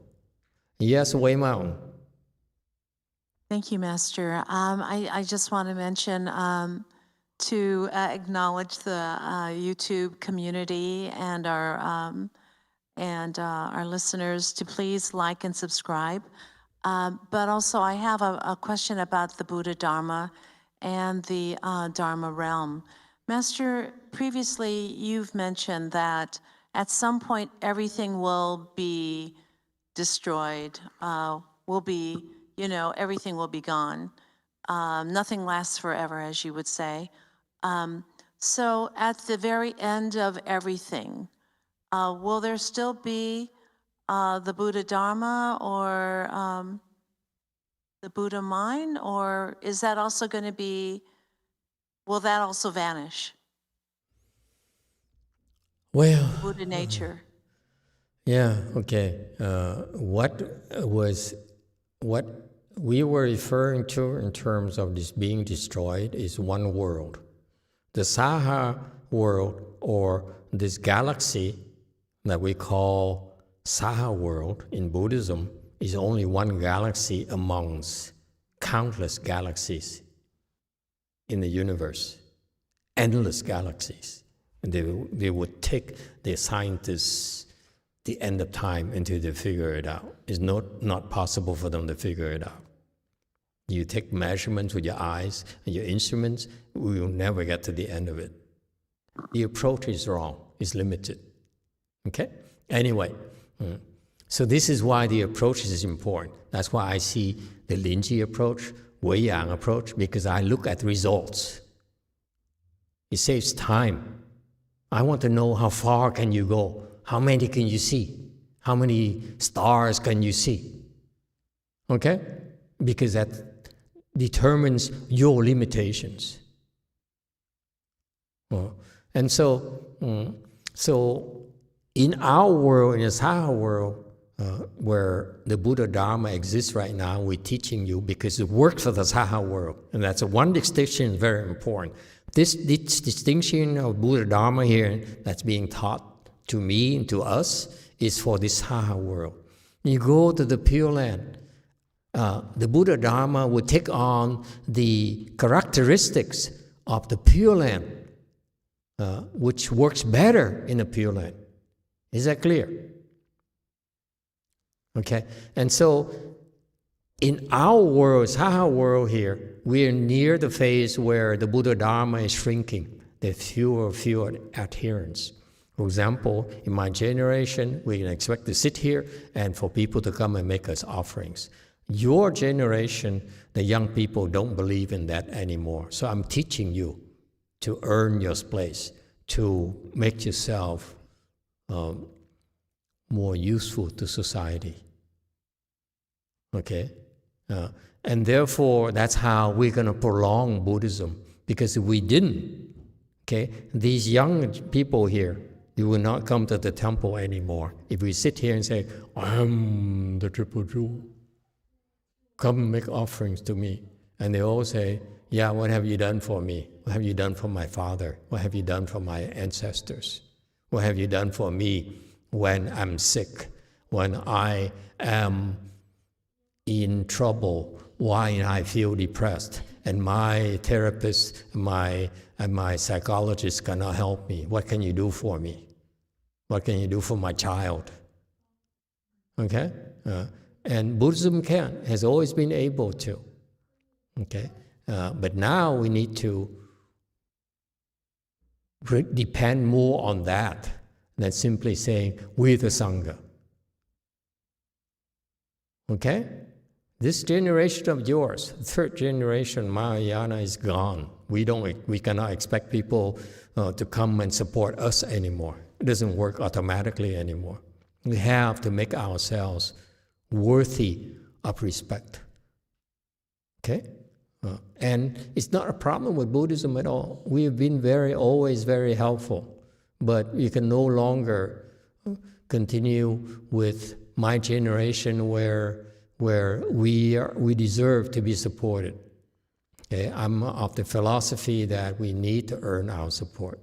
Yes, Wade Mountain. Thank you, Master. I just want to mention to acknowledge the YouTube community and our listeners to please like and subscribe. But also I have a question about the Buddha Dharma and the Dharma realm. Master, previously you've mentioned that at some point everything will be destroyed, everything will be gone. Nothing lasts forever, as you would say. So at the very end of everything, will there still be the Buddha Dharma or the Buddha mind, or is that also going to be, will that also vanish? Well, Buddha nature. Yeah, okay. What we were referring to in terms of this being destroyed is one world. The Saha world, or this galaxy that we call Saha world in Buddhism, is only one galaxy amongst countless galaxies in the universe, endless galaxies. And they would take the scientists the end of time until they figure it out. It's not possible for them to figure it out. You take measurements with your eyes and your instruments, we will never get to the end of it. The approach is wrong, it's limited. Okay? Anyway, so this is why the approach is important. That's why I see the Linji approach, Wei-Yang approach, because I look at results. It saves time. I want to know how far can you go? How many can you see? How many stars can you see? Okay? Because that determines your limitations. And so in our world, in the Saha world, where the Buddha Dharma exists right now, we're teaching you because it works for the Saha world. And that's one distinction very important. This distinction of Buddha Dharma here that's being taught to me and to us is for this Saha world. You go to the Pure Land, the Buddha Dharma would take on the characteristics of the Pure Land, which works better in the Pure Land. Is that clear? Okay, and so in our world, Saha world here, we are near the phase where the Buddha Dharma is shrinking. There's fewer adherents. For example, in my generation, we can expect to sit here and for people to come and make us offerings. Your generation, the young people don't believe in that anymore. So I'm teaching you to earn your place, to make yourself more useful to society. Okay? And therefore, that's how we're going to prolong Buddhism. Because if we didn't, okay, these young people here, they will not come to the temple anymore. If we sit here and say, I'm the Triple Jewel, come make offerings to me. And they all say, yeah, what have you done for me? What have you done for my father? What have you done for my ancestors? What have you done for me when I'm sick, when I am in trouble, why I feel depressed, and my therapist and my psychologist cannot help me? What can you do for me? What can you do for my child? Okay? And Buddhism has always been able to. Okay? But now we need to depend more on that than simply saying, we're the Sangha. Okay? This generation of yours, third generation Mahayana, is gone. We cannot expect people to come and support us anymore. It doesn't work automatically anymore. We have to make ourselves worthy of respect. Okay? And it's not a problem with Buddhism at all. We have been always very helpful. But you can no longer continue with my generation where we deserve to be supported. Okay? I'm of the philosophy that we need to earn our support.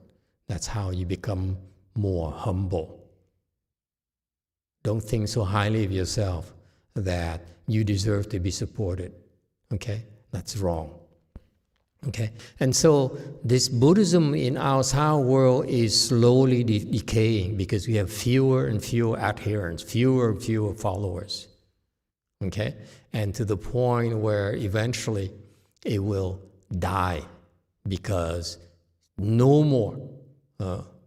That's how you become more humble. Don't think so highly of yourself that you deserve to be supported. Okay? That's wrong. Okay? And so this Buddhism in our Saha world is slowly decaying because we have fewer and fewer adherents, fewer and fewer followers. Okay? And to the point where eventually it will die because no more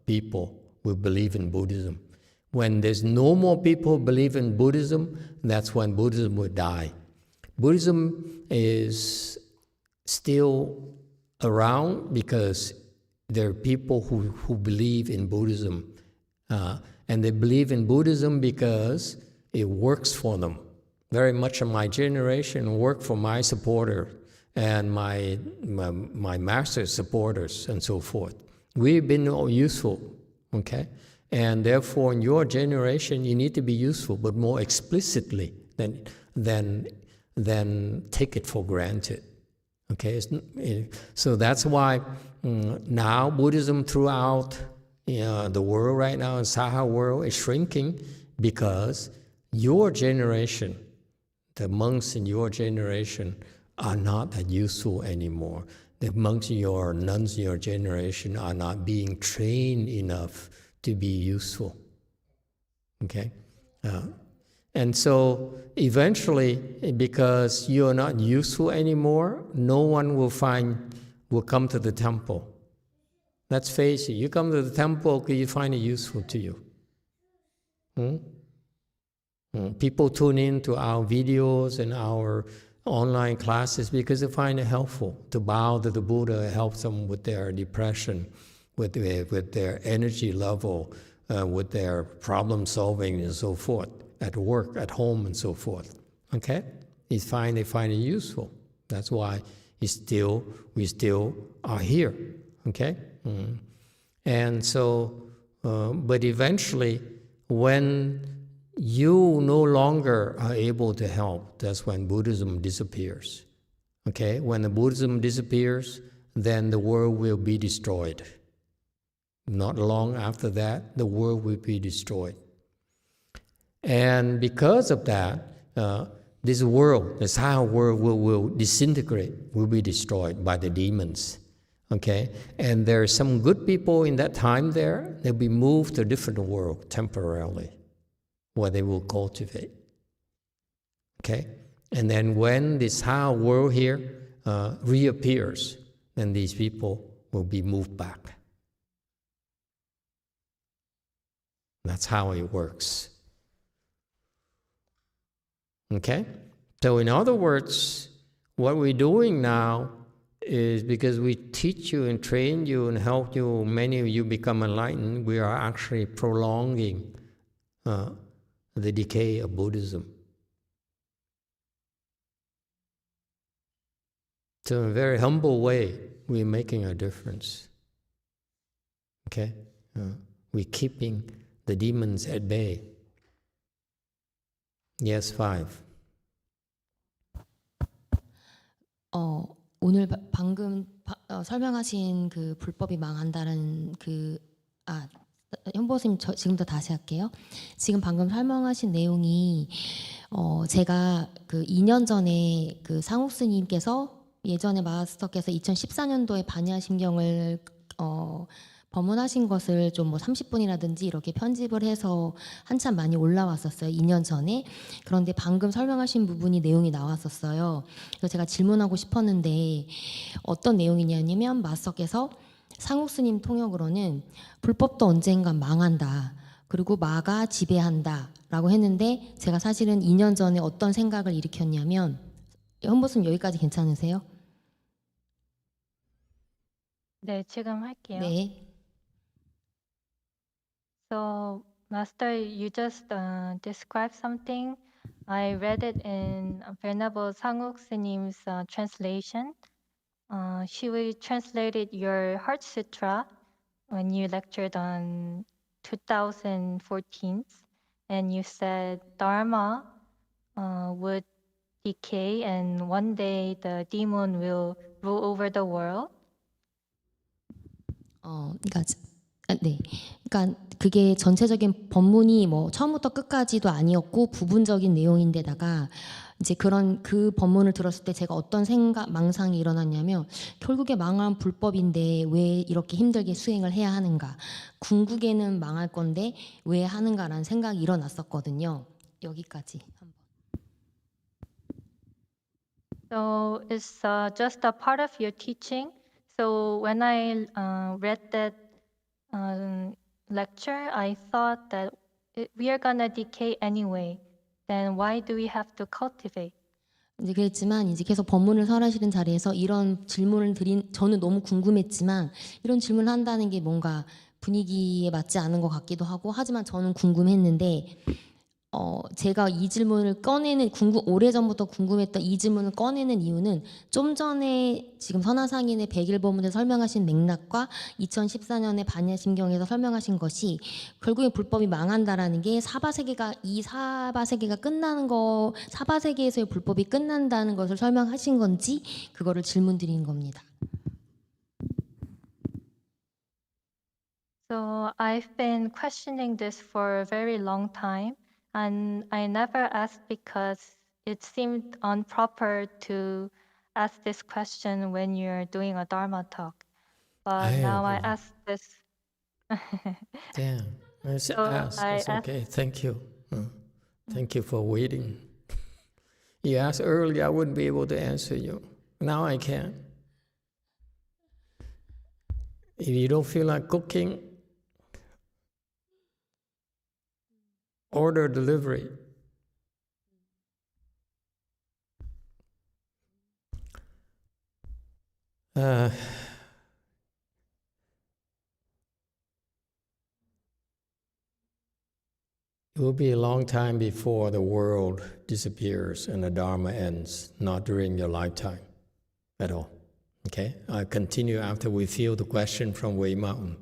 people will believe in Buddhism. When there's no more people who believe in Buddhism, that's when Buddhism will die. Buddhism is still around because there are people who believe in Buddhism. And they believe in Buddhism because it works for them. Very much of my generation worked for my supporter and my master's supporters and so forth. We've been useful, okay? And therefore, in your generation, you need to be useful, but more explicitly than take it for granted. Okay, so that's why now Buddhism throughout the world right now, in Saha world, is shrinking because your generation, the monks in your generation, are not that useful anymore. the monks in your nuns in your generation are not being trained enough to be useful. Okay? And so eventually, because you're not useful anymore, no one will come to the temple. Let's face it, you come to the temple because you find it useful to you. People tune in to our videos and our online classes because they find it helpful. To bow to the Buddha helps them with their depression, with their energy level, with their problem solving and so forth, at work, at home, and so forth. Okay? They find it useful. That's why we still are here. Okay? And so, but eventually, when you no longer are able to help, that's when Buddhism disappears. Okay? When the Buddhism disappears, then the world will be destroyed. Not long after that, the world will be destroyed. And because of that, this world, the Sao world will disintegrate, will be destroyed by the demons. Okay? And there are some good people in that time there, they'll be moved to a different world temporarily, where they will cultivate. Okay? And then when this Sao world here reappears, then these people will be moved back. That's how it works. Okay? So in other words, what we're doing now is because we teach you and train you and help you, many of you become enlightened, we are actually prolonging the decay of Buddhism. So in a very humble way, we're making a difference. Okay? We're keeping the demons at bay. Yes, 5. 오늘 방금 설명하신 그 불법이 망한다는 현보 스님 지금부터 다시 할게요. 지금 방금 설명하신 내용이 제가 그 2년 전에 그 상욱 스님께서 예전에 마스터께서 2014년도에 반야심경을 법문하신 것을 좀 뭐 30분이라든지 이렇게 편집을 해서 한참 많이 올라왔었어요. 2년 전에. 그런데 방금 설명하신 부분이 내용이 나왔었어요. 그래서 제가 질문하고 싶었는데 어떤 내용이냐면 마스터께서 상욱 스님 통역으로는 불법도 언젠간 망한다. 그리고 마가 지배한다. 라고 했는데 제가 사실은 2년 전에 어떤 생각을 일으켰냐면 현보 스님 여기까지 괜찮으세요? 네, 지금 할게요. 네. So, Master, you just described something. I read it in Venerable Sanguk S님's translation. She translated your Heart Sutra when you lectured on 2014, and you said Dharma would decay and one day the demon will rule over the world. 네. 그러니까 그게 전체적인 법문이 뭐 처음부터 끝까지도 아니었고 부분적인 내용인데다가 이제 그 법문을 들었을 때 제가 어떤 망상이 일어났냐면 결국에 망한 불법인데 왜 이렇게 힘들게 수행을 해야 하는가? 궁극에는 망할 건데 왜 하는가라는 생각이 일어났었거든요. 여기까지 한번. So it's just a part of your teaching. So when I read that lecture, I thought that we are gonna decay anyway. Then why do we have to cultivate? 이제 그랬지만 이제 계속 법문을 설하시는 자리에서 이런 질문을 저는 너무 궁금했지만 이런 질문을 한다는 게 뭔가 분위기에 맞지 않은 것 같기도 하고 하지만 저는 궁금했는데 제가 이 질문을 오래전부터 궁금했던 이 질문을 꺼내는 이유는 좀 전에 지금 선화상인의 100일 법문에 설명하신 맥락과 2014년에 반야심경에서 설명하신 것이 결국에 불법이 망한다라는 게 사바세계가 끝나는 거, 사바세계에서의 불법이 끝난다는 것을 설명하신 건지 그거를 질문드린 겁니다. So I've been questioning this for a very long time. And I never asked because it seemed improper to ask this question when you're doing a Dharma talk, but now I ask this. Yeah, So ask. I It's ask. okay. Thank you. Thank you for waiting. You asked earlier, I wouldn't be able to answer you. Now I can. If you don't feel like cooking, order delivery. It will be a long time before the world disappears and the Dharma ends, not during your lifetime at all. Okay? I'll continue after we feel the question from Wei Mountain.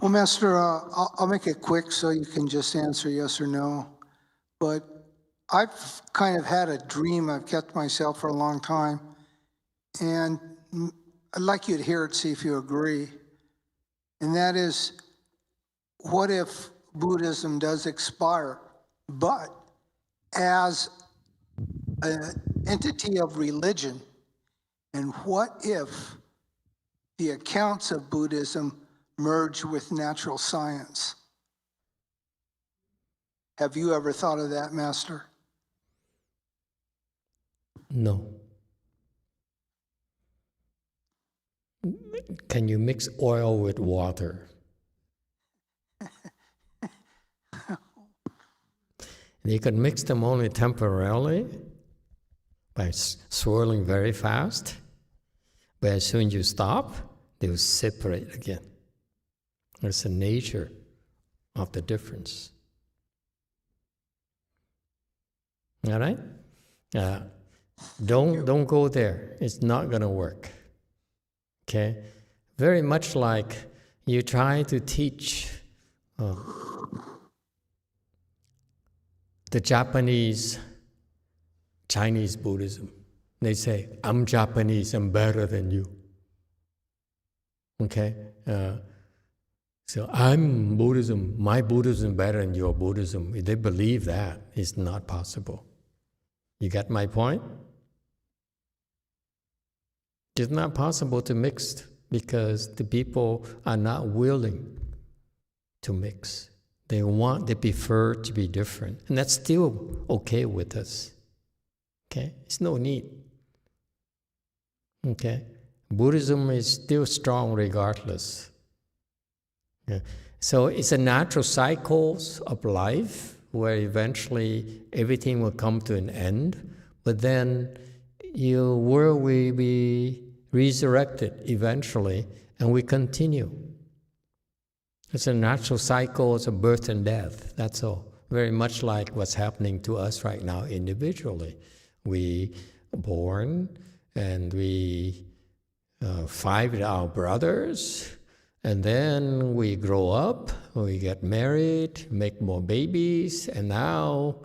Well, Master, I'll make it quick so you can just answer yes or no. But I've kind of had a dream I've kept myself for a long time. And I'd like you to hear it, see if you agree. And that is, what if Buddhism does expire, but as an entity of religion? And what if the accounts of Buddhism merge with natural science? Have you ever thought of that, Master? No. Can you mix oil with water? You can mix them only temporarily by swirling very fast, but as soon as you stop, they will separate again. That's the nature of the difference. All right? Don't go there. It's not going to work. Okay? Very much like you try to teach the Chinese Buddhism. They say, I'm Japanese, I'm better than you. Okay? So I'm Buddhism, my Buddhism is better than your Buddhism. If they believe that, it's not possible. You got my point? It's not possible to mix because the people are not willing to mix. They prefer to be different. And that's still okay with us. Okay? It's no need. Okay? Buddhism is still strong regardless. Yeah. So it's a natural cycles of life where eventually everything will come to an end, but then your world will be resurrected eventually, and we continue. It's a natural cycle of birth and death, that's all. Very much like what's happening to us right now individually. We are born and we fight with our brothers, and then we grow up, we get married, make more babies, and now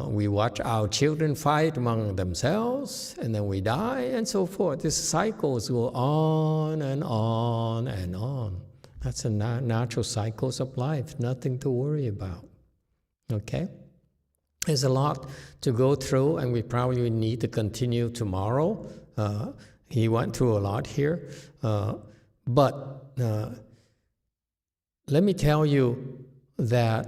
we watch our children fight among themselves, and then we die, and so forth. These cycles go on and on and on. That's the natural cycles of life, nothing to worry about. Okay? There's a lot to go through, and we probably need to continue tomorrow. He went through a lot here. But let me tell you that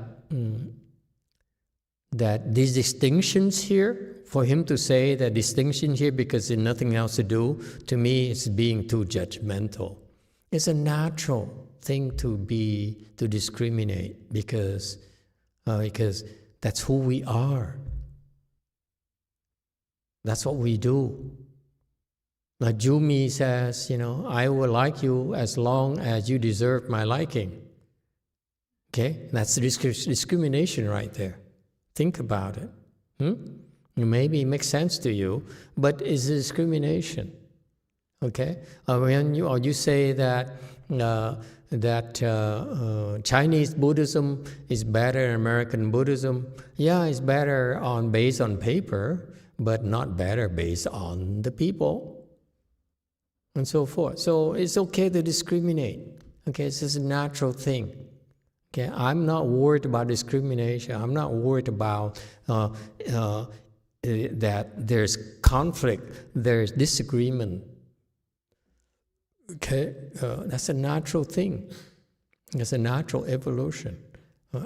these distinctions here, for him to say that distinction here because there's nothing else to do, to me it's being too judgmental. It's a natural thing to discriminate because that's who we are. That's what we do. Like Jumi says, I will like you as long as you deserve my liking. Okay? That's discrimination right there. Think about it. Maybe it makes sense to you, but it's a discrimination. Okay? When you say that Chinese Buddhism is better than American Buddhism, yeah, it's better based on paper, but not better based on the people. And so forth. So it's okay to discriminate. Okay, it's just a natural thing. Okay, I'm not worried about discrimination. I'm not worried about that there's conflict, there's disagreement. Okay, that's a natural thing. It's a natural evolution.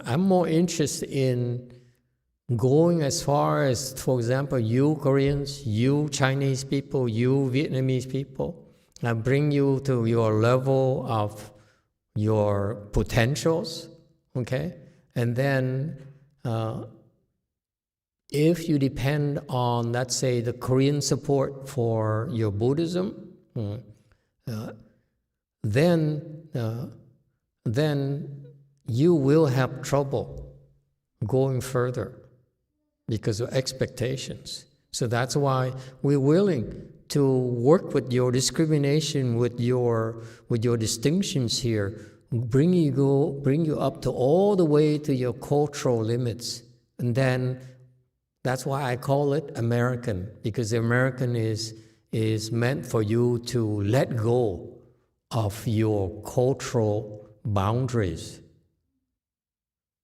I'm more interested in going as far as, for example, you Koreans, you Chinese people, you Vietnamese people. I bring you to your level of your potentials, okay? And then if you depend on, let's say, the Korean support for your Buddhism, then you will have trouble going further because of expectations. So that's why we're willing to work with your discrimination, with your distinctions here, bring you up to all the way to your cultural limits. And then that's why I call it American, because the American is meant for you to let go of your cultural boundaries.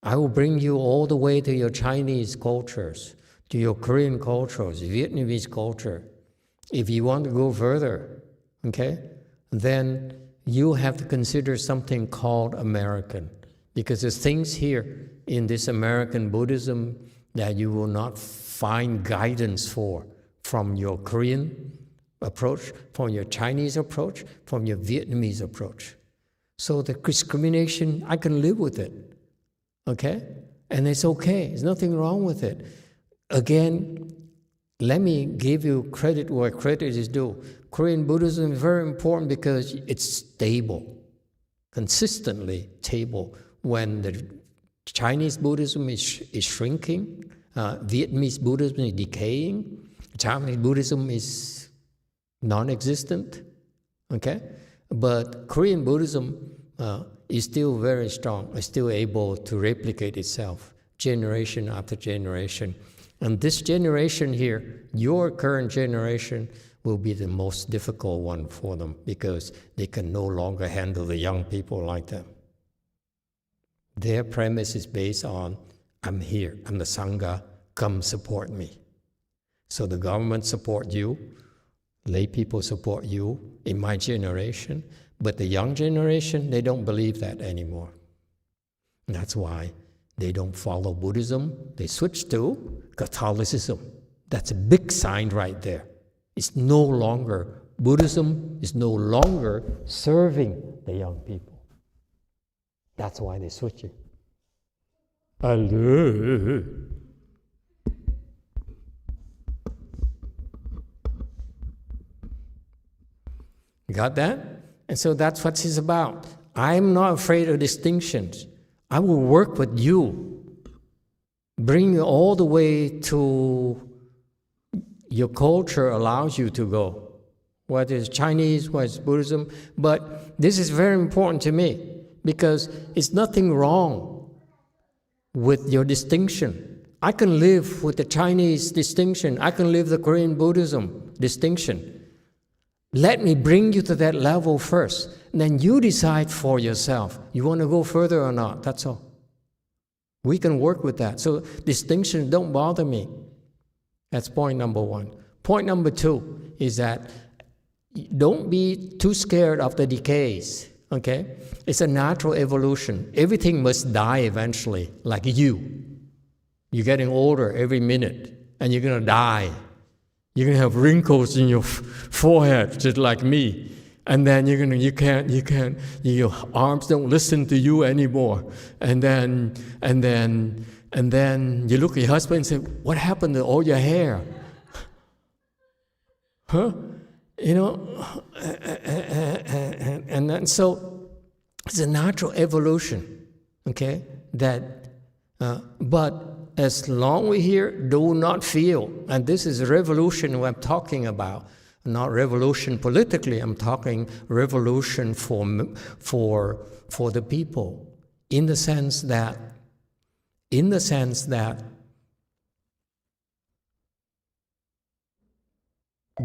I will bring you all the way to your Chinese cultures, to your Korean cultures, Vietnamese culture. If you want to go further, okay, then you have to consider something called American, because there's things here in this American Buddhism that you will not find guidance for from your Korean approach, from your Chinese approach, from your Vietnamese approach. So the discrimination, I can live with it, okay? And it's okay, there's nothing wrong with it. Again, let me give you credit where credit is due. Korean Buddhism is very important because it's stable, consistently stable. When the Chinese Buddhism is shrinking, Vietnamese Buddhism is decaying, Chinese Buddhism is non-existent, okay? But Korean Buddhism is still very strong, is still able to replicate itself generation after generation. And this generation here, your current generation, will be the most difficult one for them because they can no longer handle the young people like them. Their premise is based on, I'm here, I'm the Sangha, come support me. So the government support you, lay people support you in my generation, but the young generation, they don't believe that anymore. And that's why they don't follow Buddhism, they switch to Catholicism. That's a big sign right there. It's no longer, Buddhism is no longer serving the young people. That's why they switch it. Hello. You got that? And so that's what it's about. I'm not afraid of distinctions. I will work with you, bring you all the way to your culture allows you to go, whether it's Chinese, whether it's Buddhism. But this is very important to me because it's nothing wrong with your distinction. I can live with the Chinese distinction. I can live the Korean Buddhism distinction. Let me bring you to that level first. And then you decide for yourself. You want to go further or not, that's all. We can work with that. So distinctions don't bother me. That's point number one. Point number two is that don't be too scared of the decays, okay? It's a natural evolution. Everything must die eventually, like you. You're getting older every minute, and you're going to die. You're going to have wrinkles in your forehead, just like me. And then you can't, your arms don't listen to you anymore. And then you look at your husband and say, what happened to all your hair? Huh? You know, and then so it's a natural evolution, okay? That, but as long we're here, do not feel, and this is revolution I'm talking about, not revolution politically, I'm talking revolution for the people, in the sense that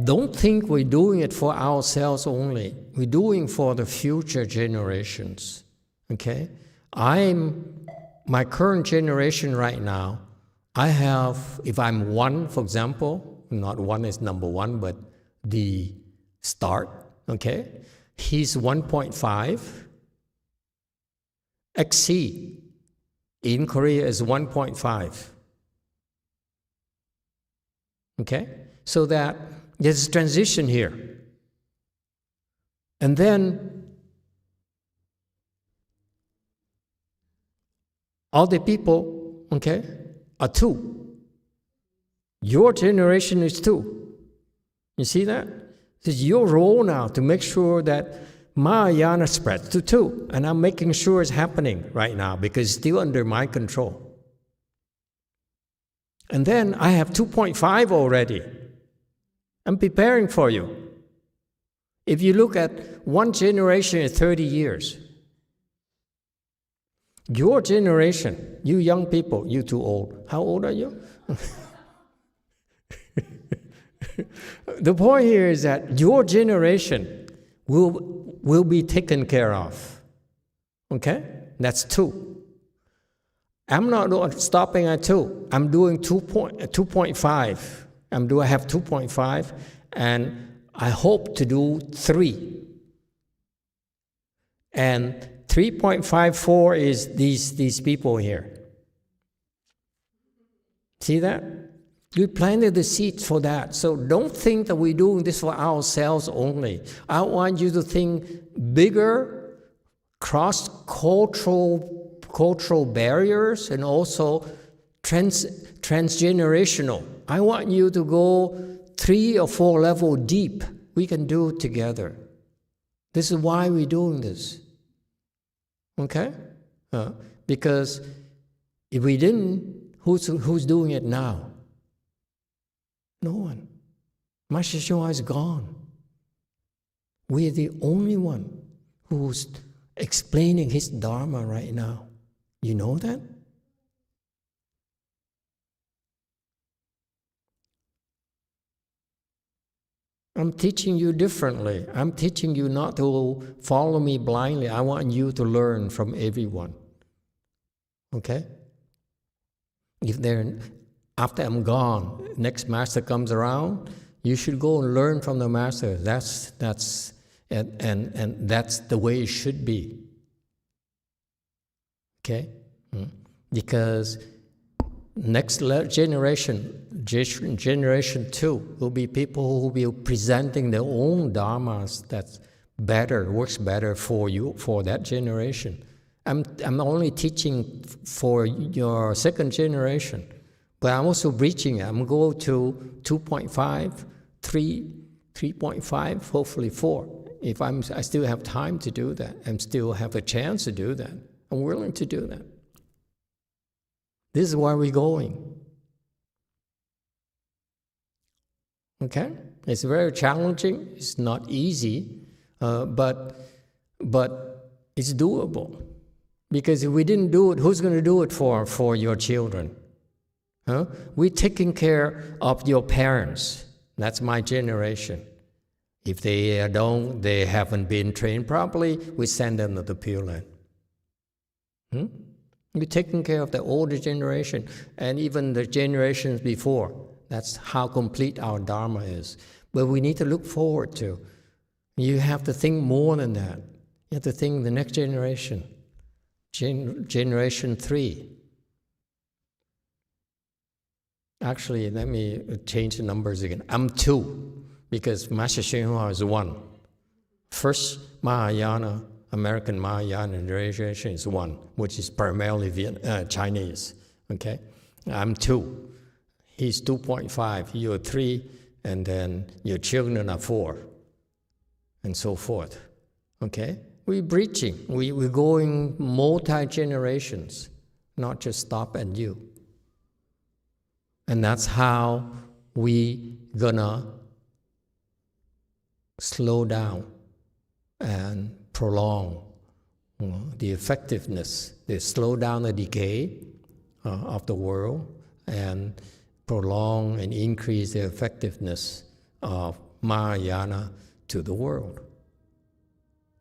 don't think we're doing it for ourselves only. We're doing it for the future generations, okay? My current generation right now, I have, if I'm one, for example, not one is number one, but the start, okay? He's 1.5. XC in Korea is 1.5. Okay? So that there's a transition here. And then all the people, okay, are 2. Your generation is 2. You see that? It's your role now to make sure that Mahayana spreads to 2. And I'm making sure it's happening right now because it's still under my control. And then I have 2.5 already. I'm preparing for you. If you look at one generation is 30 years. Your generation, you young people, you too old. How old are you? The point here is that your generation will be taken care of. Okay? That's 2. I'm not stopping at 2. I'm doing 2.5. I have 2.5, and I hope to do 3. And 3.54 is these people here. See that? We planted the seeds for that. So don't think that we're doing this for ourselves only. I want you to think bigger, cross-cultural barriers, and also transgenerational. I want you to go 3 or 4 levels deep. We can do it together. This is why we're doing this. Okay? Because if we didn't, who's doing it now? No one. Master YongHua is gone. We are the only one who's explaining his Dharma right now. You know that? I'm teaching you differently. I'm teaching you not to follow me blindly. I want you to learn from everyone. Okay? After I'm gone, next master comes around, you should go and learn from the master. That's the way it should be. Okay? Because next generation 2, will be people who will be presenting their own dharmas that's better, works better for you, for that generation. I'm only teaching for your second generation, but I'm also preaching. I'm going to 2.5, 3, 3.5, hopefully 4. If I still have time to do that, and still have a chance to do that, I'm willing to do that. This is where we're going. Okay? It's very challenging. It's not easy, but it's doable. Because if we didn't do it, who's going to do it for your children? Huh? We're taking care of your parents. That's my generation. If they haven't been trained properly, we send them to the Pure Land. We're taking care of the older generation and even the generations before. That's how complete our Dharma is. But we need to look forward to. You have to think more than that. You have to think the next generation. Generation 3. Actually, let me change the numbers again. I'm 2, because Master YongHua is 1. First Mahayana, American Mahayana generation is 1, which is primarily Chinese. Okay? I'm 2. He's 2.5, you're 3, and then your children are 4, and so forth. Okay? We're breaching. We're going multi-generations, not just stop at you. And that's how we gonna slow down and prolong the effectiveness, slow down the decay of the world, and prolong and increase the effectiveness of Mahayana to the world.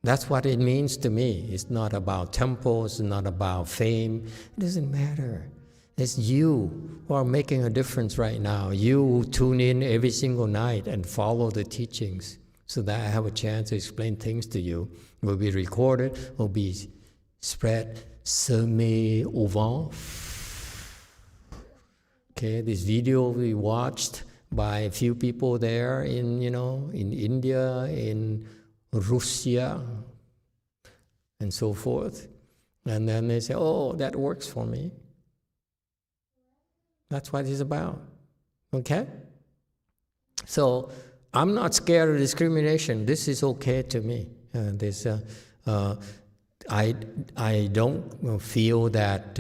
That's what it means to me. It's not about temples, it's not about fame. It doesn't matter. It's you who are making a difference right now. You who tune in every single night and follow the teachings so that I have a chance to explain things to you. It will be recorded, will be spread, semé au vent. Okay, this video will be watched by a few people there in India, in Russia, and so forth. And then they say, oh, that works for me. That's what it's about. Okay? So I'm not scared of discrimination. This is okay to me. I don't feel that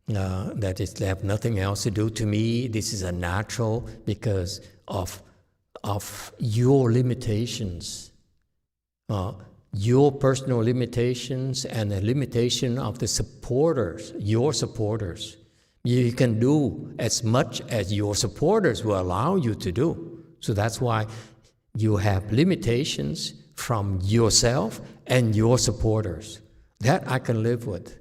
that it have nothing else to do to me. This is a natural because of your limitations. Your personal limitations and the limitation of the supporters, your supporters. You can do as much as your supporters will allow you to do. So that's why you have limitations from yourself and your supporters. That I can live with.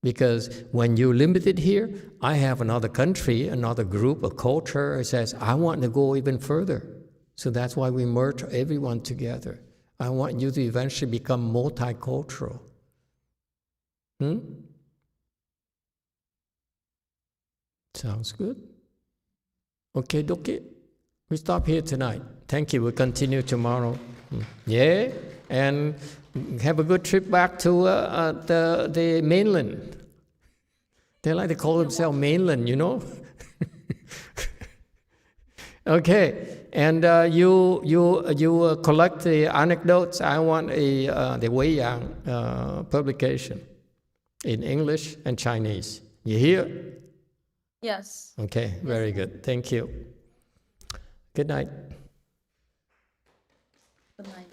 Because when you're limited here, I have another country, another group, a culture that says, I want to go even further. So that's why we merge everyone together. I want you to eventually become multicultural. Sounds good. Okay, dokie. We stop here tonight. Thank you. We'll continue tomorrow. Yeah, and have a good trip back to the mainland. They like to call themselves mainland, you know. Okay, and you collect the anecdotes. I want the Wei Yang publication in English and Chinese. You hear? Yes. Okay, very good. Thank you. Good night. Good night.